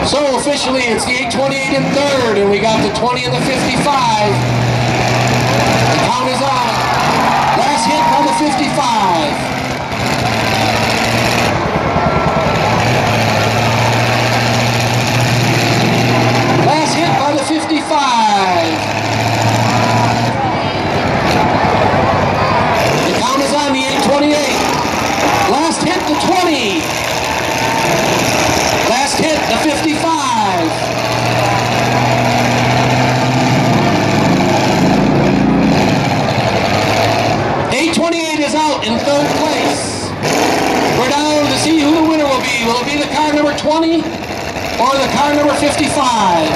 So officially it's the 828 in 3rd, and we got the 20 and the 55. The count is on. Last hit by the 55. Last hit by the 55. On the 828. Last hit the 20. Last hit the 55. $828 is out in 3rd place. We're down to see who the winner will be. Will it be the car number 20 or the car number 55?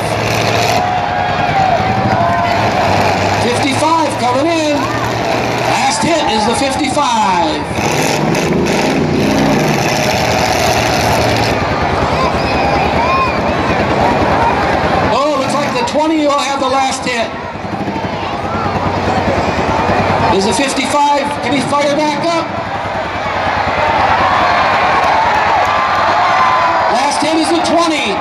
55 coming in. Last hit is the 55. Oh, looks like the 20 will have the last hit. Is the 55, can he fire back up? Last hit is the 20.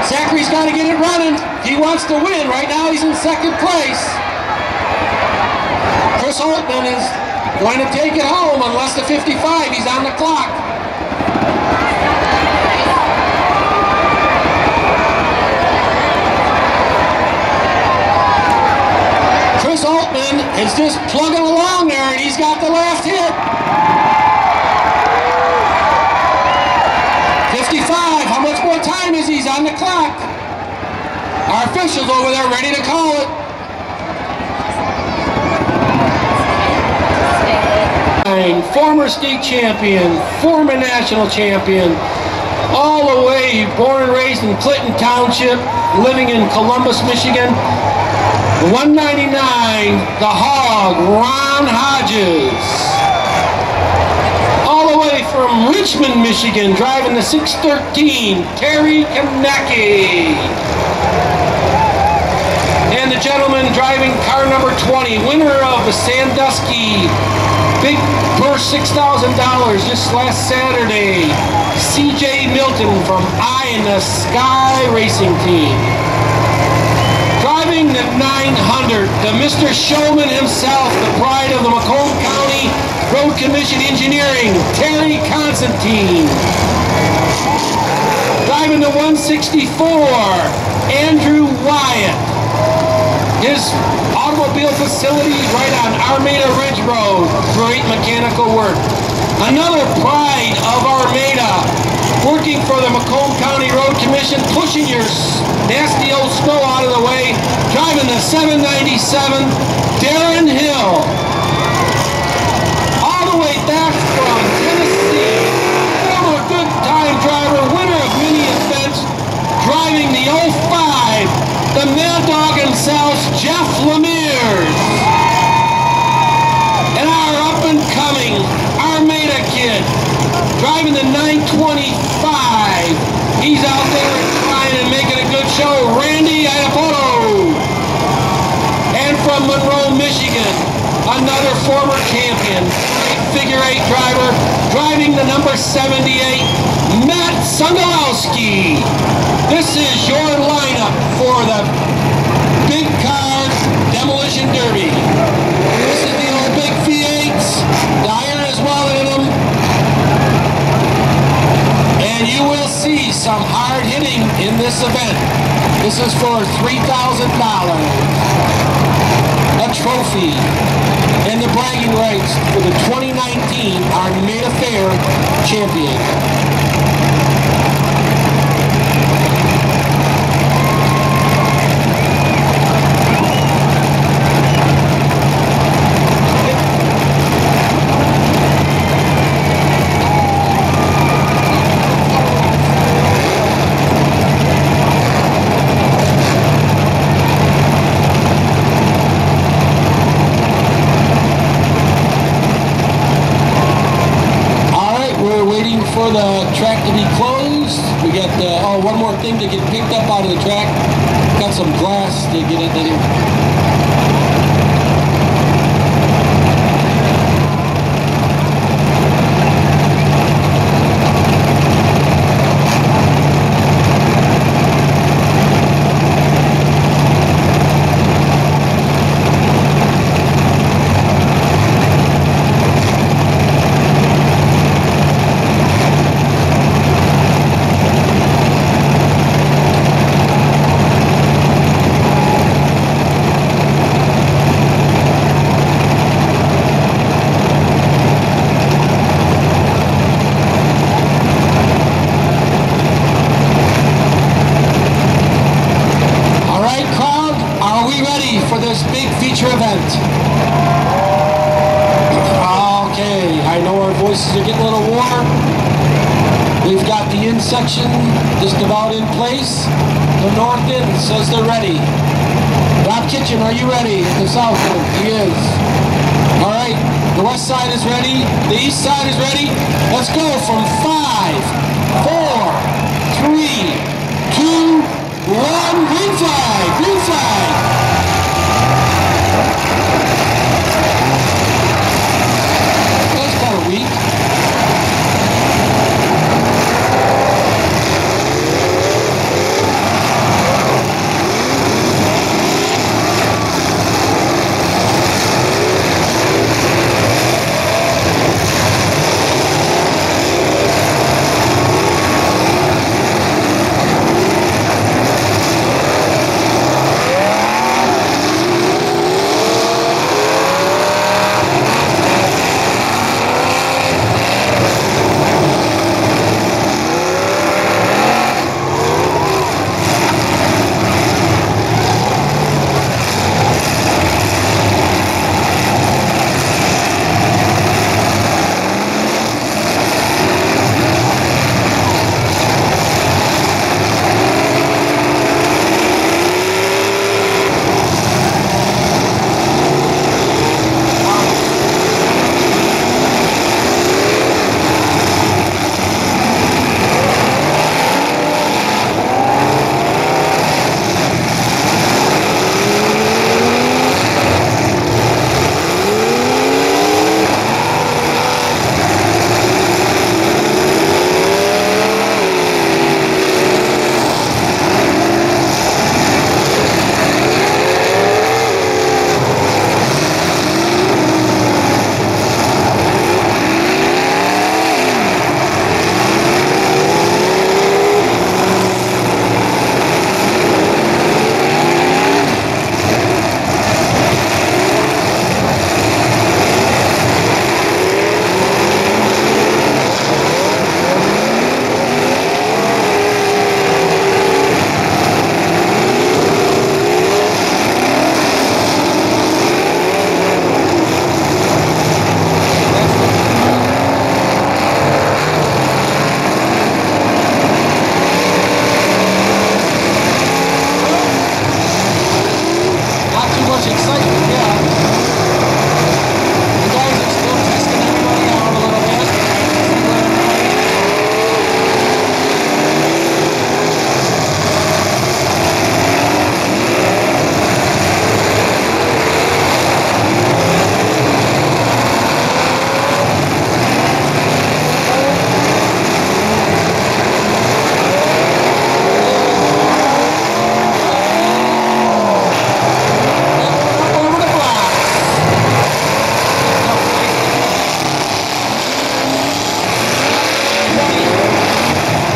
Zachary's got to get it running. He wants to win. Right now he's in 2nd place. Chris Holtman is going to take it home unless the 55, he's on the clock. Chris Holtman is just plugging along there, and he's got the last hit. 55, how much more time is he? He's on the clock. Our officials over there ready to call it. Former state champion, former national champion, all the way, born and raised in Clinton Township, living in Columbus, Michigan. 199, the Hog, Ron Hodges. All the way from from Richmond, Michigan, driving the 613, Terry Kanecki. And the gentleman driving car number 20, winner of the Sandusky Big Purse $6,000 just last Saturday, CJ Milton from Eye in the Sky Racing Team. Driving the 900, the Mr. Showman himself, the pride of the Macomb County Road Commission Engineering, Terry Constantine. Driving the 164, Andrew Wyatt. His automobile facility right on Armada Ridge Road. Great mechanical work. Another pride of Armada, working for the Macomb County Road Commission, pushing your nasty old snow out of the way, driving the 797, Darren Hill. All the way back from Tennessee, former good time driver, winner of many events, driving the 05, the Mad Dog himself, Jeff Lemire. And our up-and-coming Armada kid, driving the 925. He's out there trying and making a good show, Randy Iapoto. And from Monroe, Michigan, another former champion, great figure 8 driver, driving the number 78, Matt Sungalowski. This is your lineup for the Big Car Demolition Derby. This is the old big V8s. The iron is well in them. And you will see some hard hitting in this event. This is for $3,000. A trophy and the bragging rights for the 2019 Armada Fair champion. For the track to be closed. We got one more thing to get picked up out of the track. Got some glass to get into here. Voices are getting a little warmer. We've got the in section just about in place. The north end says they're ready. Rob Kitchen, are you ready? The south end, he is. All right, the west side is ready. The east side is ready. Let's go from 5, 4, 3, 2, 1. Green flag, green flag.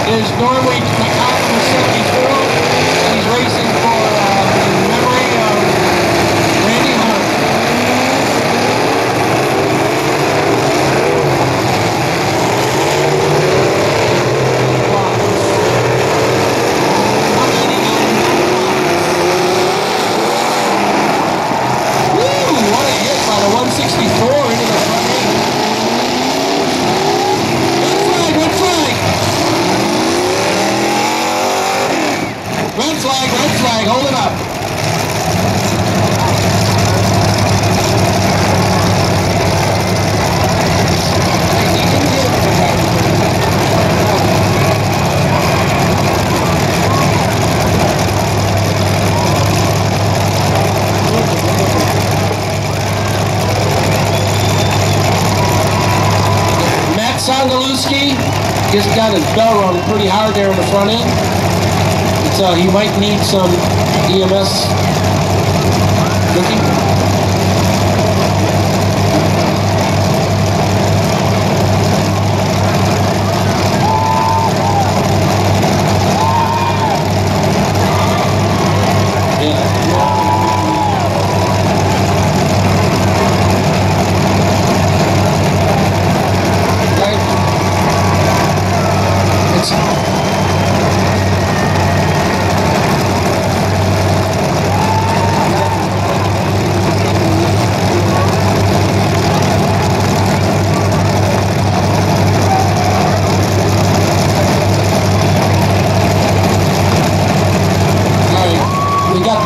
is Norway McConnell number 74. He's racing for in memory of Randy Hunt. Woo! What a hit by the 164 into the front end. Red flag! Red flag, hold it up. Matt Sondaluski just got his bell rung pretty hard there in the front end. So he might need some EMS cooking.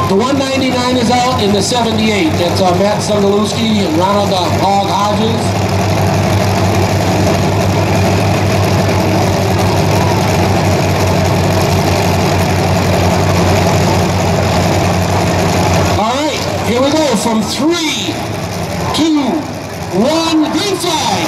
The 199 is out in the 78. That's Matt Sondaluski and Ronald Hog Hodges. All right, here we go from 3, 2, 1, green flag.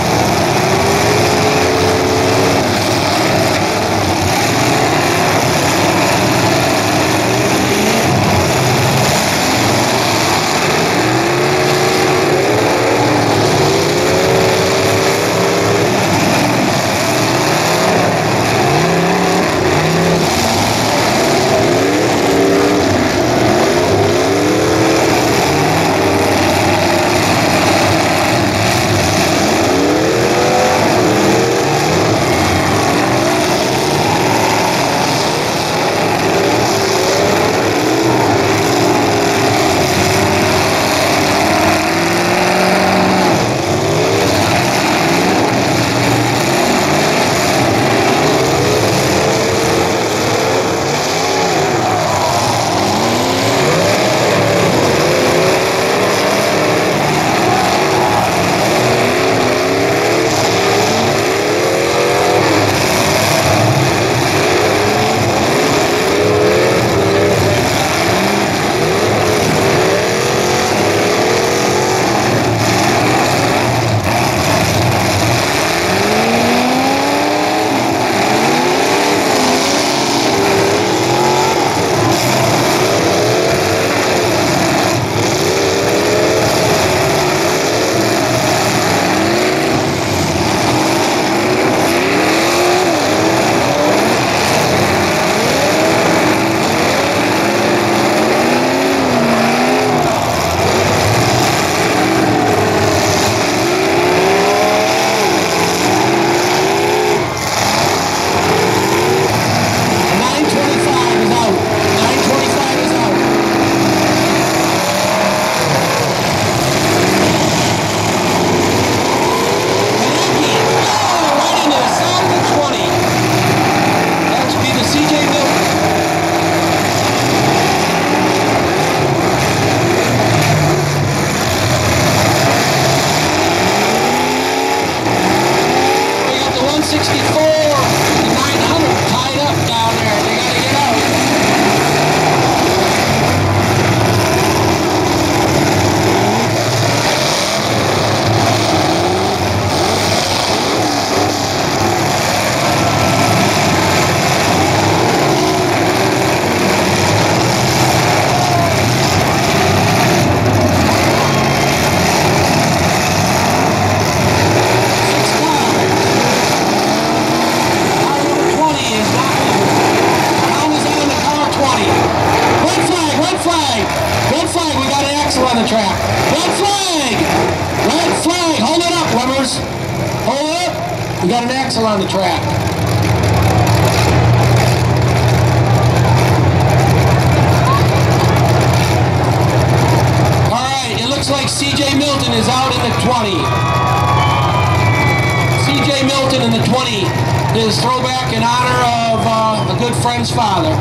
front axle on the track. All right, it looks like C.J. Milton is out in the 20. C.J. Milton in the 20 is throwback in honor of a good friend's father.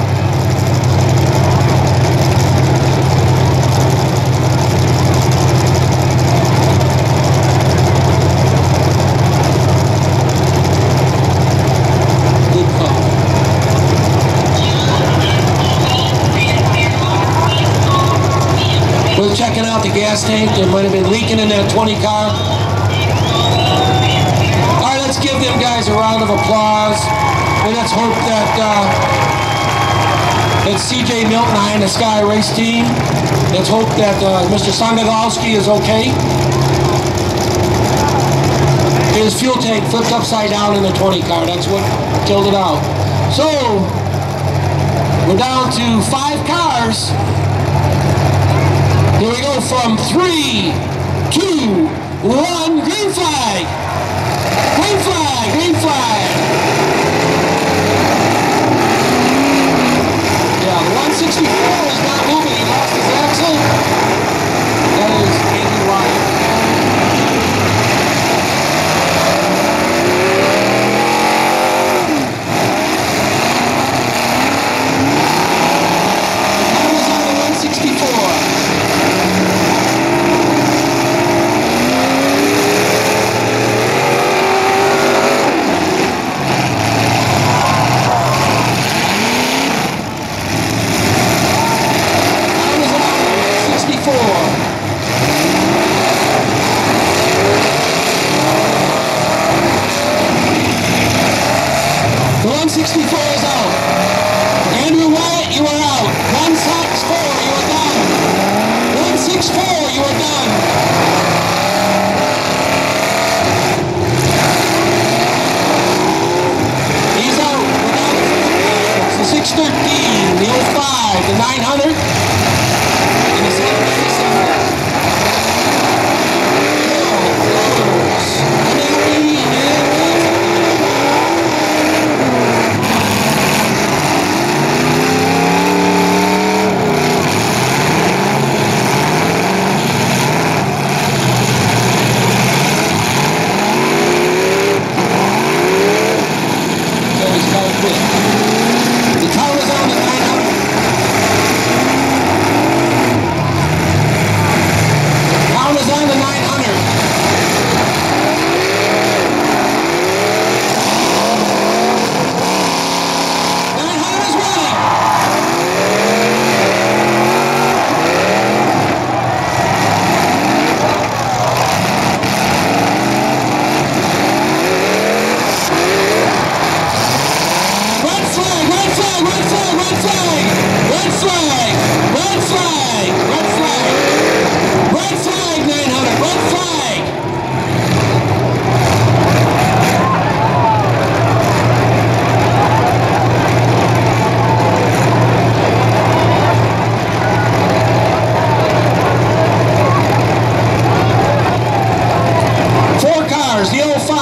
We're checking out the gas tank. There might have been leaking in that 20 car. All right, let's give them guys a round of applause. And let's hope that it's C.J. Milton Eye in the Sky race team. Let's hope that Mr. Sandovalski is okay. His fuel tank flipped upside down in the 20 car. That's what killed it out. So, we're down to 5 cars. Here we go from 3, 2, 1, green flag! Green flag, green flag! Yeah, the 164 is not moving, he lost his axle. That is Andy Wyatt. That was on the 164. The 164 is out. Andrew Wyatt, you are out. 164, you are done. 164, you are done. He's out. It's the 613, the 05, the 900, and the 797. The car is on the 900. Count is on the 900.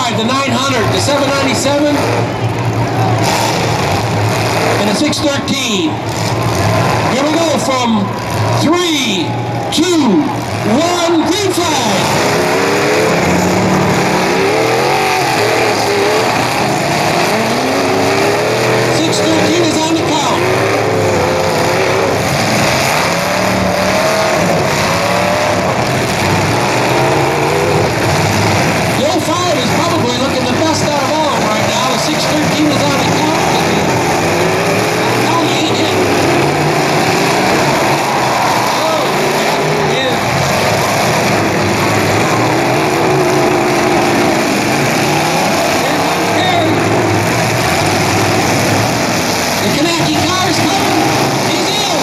The 900, the 797, and the 613. Here we go from 3, 2, 1, green flag. 613 is on the count. The 05 is probably looking the best out of all of them right now. The 613 is on the count. County ain't hit. Oh, yeah. The Kanaki car is coming. He's in.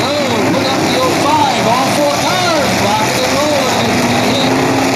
Oh, look up the 05. All 4 cars rocking and rolling.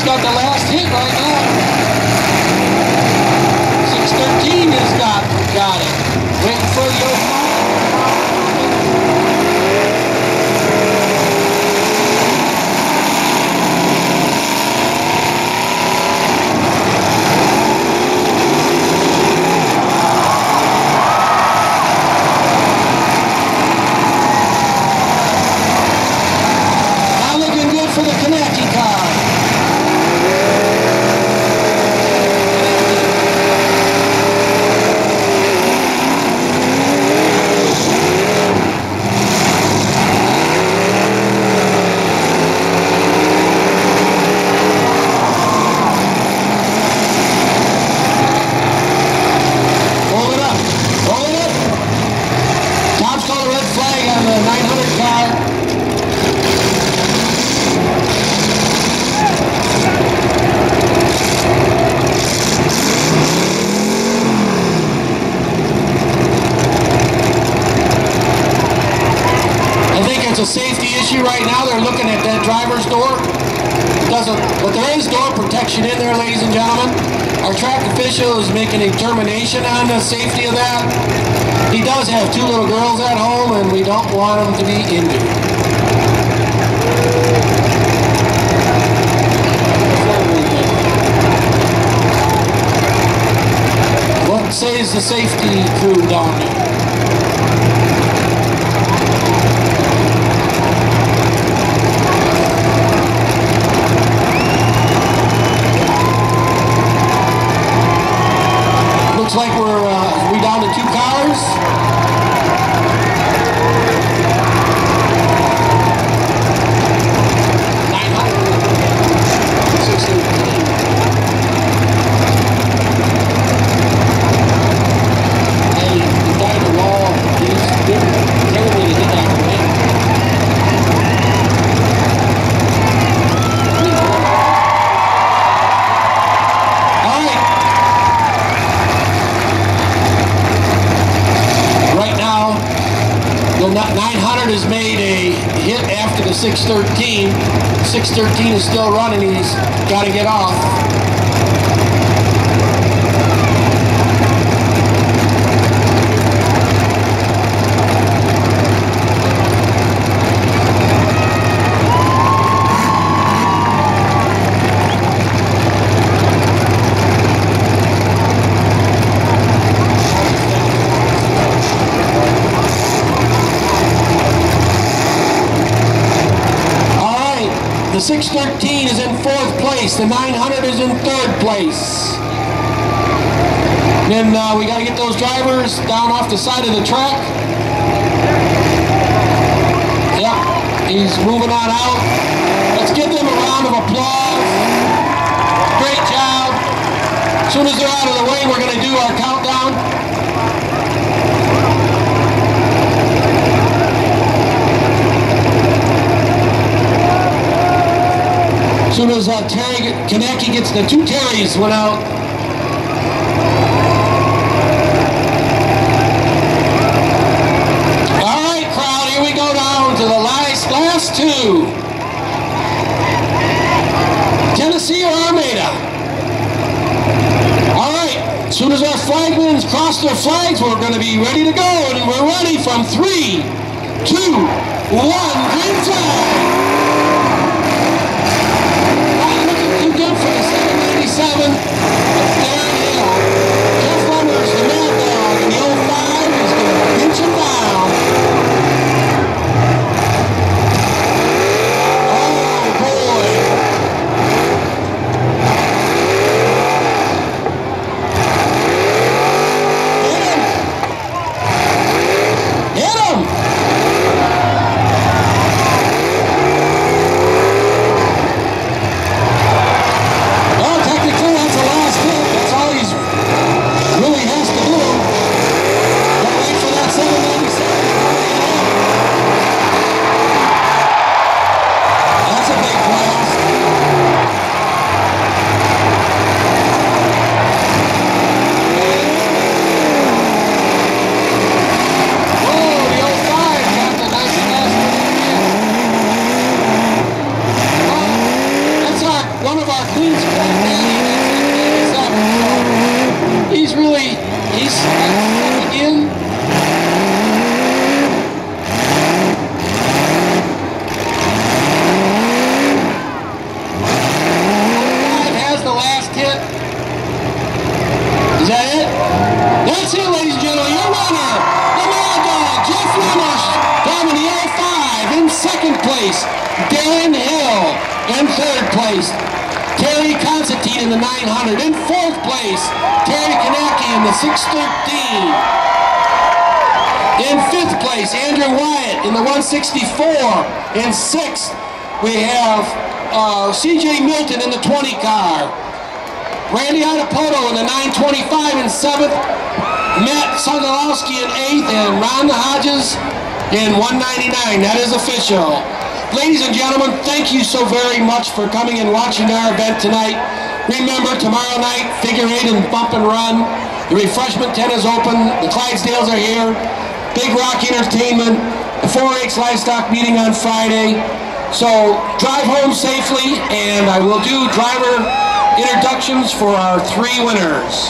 He's got the last hit right now. 613 has got it. Waiting for the a safety issue right now. They're looking at that driver's door. But there is door protection in there, ladies and gentlemen. Our track official is making a determination on the safety of that. He does have 2 little girls at home, and we don't want them to be injured. What says the safety crew down there? Looks like we down to 2 cars. Hey, the guy in the wall, he's telling me to hit that one. All right. Right now, the 900 has made a hit after the 613. 613 is still running. He's got to get off. The 613 is in 4th place. The 900 is in 3rd place. Then we got to get those drivers down off the side of the track. Yep, he's moving on out. Let's give them a round of applause. Great job. As soon as they're out of the way, we're going to do our countdown. As soon as Terry Kaneki gets the 2 Terrys went out. All right, crowd, here we go down to the last 2. Tennessee or Armada? All right, as soon as our flagmen cross their flags, we're going to be ready to go, and we're ready from 3, 2, 1, green flag. Good for the 797 of Darren Hill. Jeff Lummer's the mad dog, and the 05 is going to pinch him down. Oh, boy. Hit him! Hit him! one of our queens. He's in. Has the last hit. Is that it? That's it, ladies and gentlemen. Your winner, the Mad Dog, Jeff Lemers, down in the L5. In second place, Darren Hill. In third place, Terry Constantine in the 900. In fourth place, Terry Kanaki in the 613. In fifth place, Andrew Wyatt in the 164. In sixth, we have CJ Milton in the 20 car. Randy Adapoto in the 925 in seventh. Matt Sondalowski in eighth. And Ron Hodges in 199. That is official. Ladies and gentlemen, thank you so very much for coming and watching our event tonight. Remember, tomorrow night, figure eight and bump and run. The refreshment tent is open. The Clydesdales are here. Big Rock Entertainment. The 4-H Livestock meeting on Friday. So drive home safely, and I will do driver introductions for our 3 winners.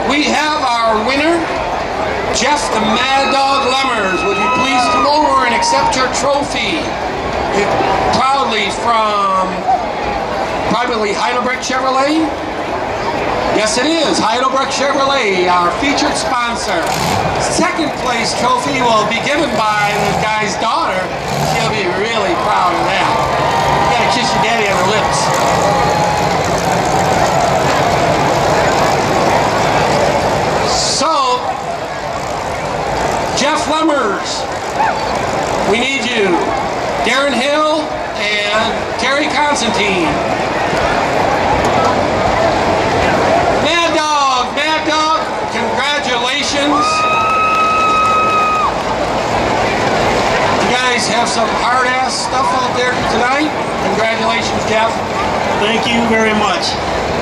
We have our winner, Jeff the Mad Dog Lemers. Would you please come over and accept your trophy? Proudly from probably Heidelberg Chevrolet. Yes, it is Heidelberg Chevrolet, our featured sponsor. Second place trophy will be given by the guy's daughter. She'll be really proud of that. You gotta kiss your daddy on the lips. So, Jeff Lemers, we need you. Darren Hill and Terry Constantine. Mad Dog, congratulations. You guys have some hard-ass stuff out there tonight. Congratulations, Jeff. Thank you very much.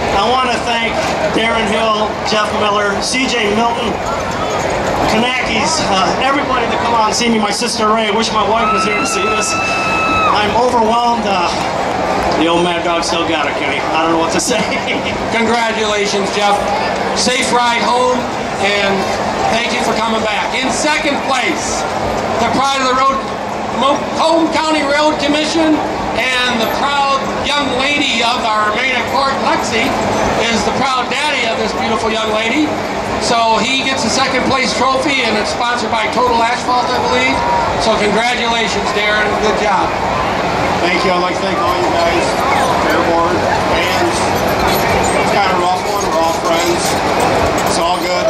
I want to thank Darren Hill, Jeff Miller, CJ Milton, Kanakis, everybody that come out and see me, my sister Ray. I wish my wife was here to see this. I'm overwhelmed. The old Mad Dog still got it, Kenny. I don't know what to say. Congratulations, Jeff. Safe ride home, and thank you for coming back. In second place, the Pride of the Road, Macomb County Road Commission, and the proud young lady of our Armada Court, Lexi, is the proud daddy of this beautiful young lady. So he gets a second place trophy, and it's sponsored by Total Asphalt, I believe. So congratulations, Darren. Good job. Thank you. I'd like to thank all you guys, Fair Board, fans. It's kind of a rough one. We're all friends. It's all good.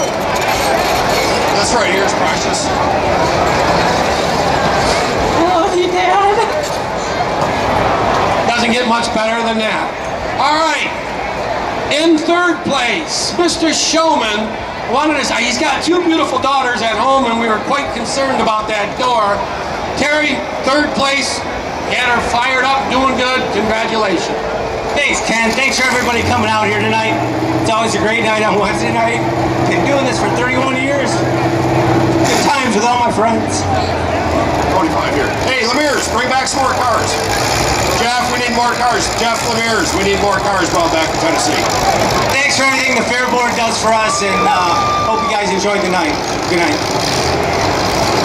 This right here is precious. I love you, Dad. Doesn't get much better than that. All right. In third place, Mr. Showman wanted us. He's got 2 beautiful daughters at home, and we were quite concerned about that door. Terry, third place. Had her fired up, doing good. Congratulations. Thanks, Ken. Thanks for everybody coming out here tonight. It's always a great night on Wednesday night. Been doing this for 31 years. Good times with all my friends. 25 here. Hey, Lemire's, bring back some more cars. Jeff, we need more cars. Jeff Lemire's, we need more cars brought back to Tennessee. Thanks for everything the Fair Board does for us, and hope you guys enjoyed the night. Good night.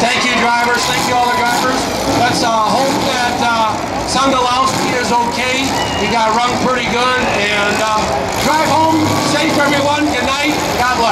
Thank you, drivers. Thank you, all the drivers. Let's hope that Sandalowski is okay. He got rung pretty good. And drive home safe, everyone. Good night. God bless.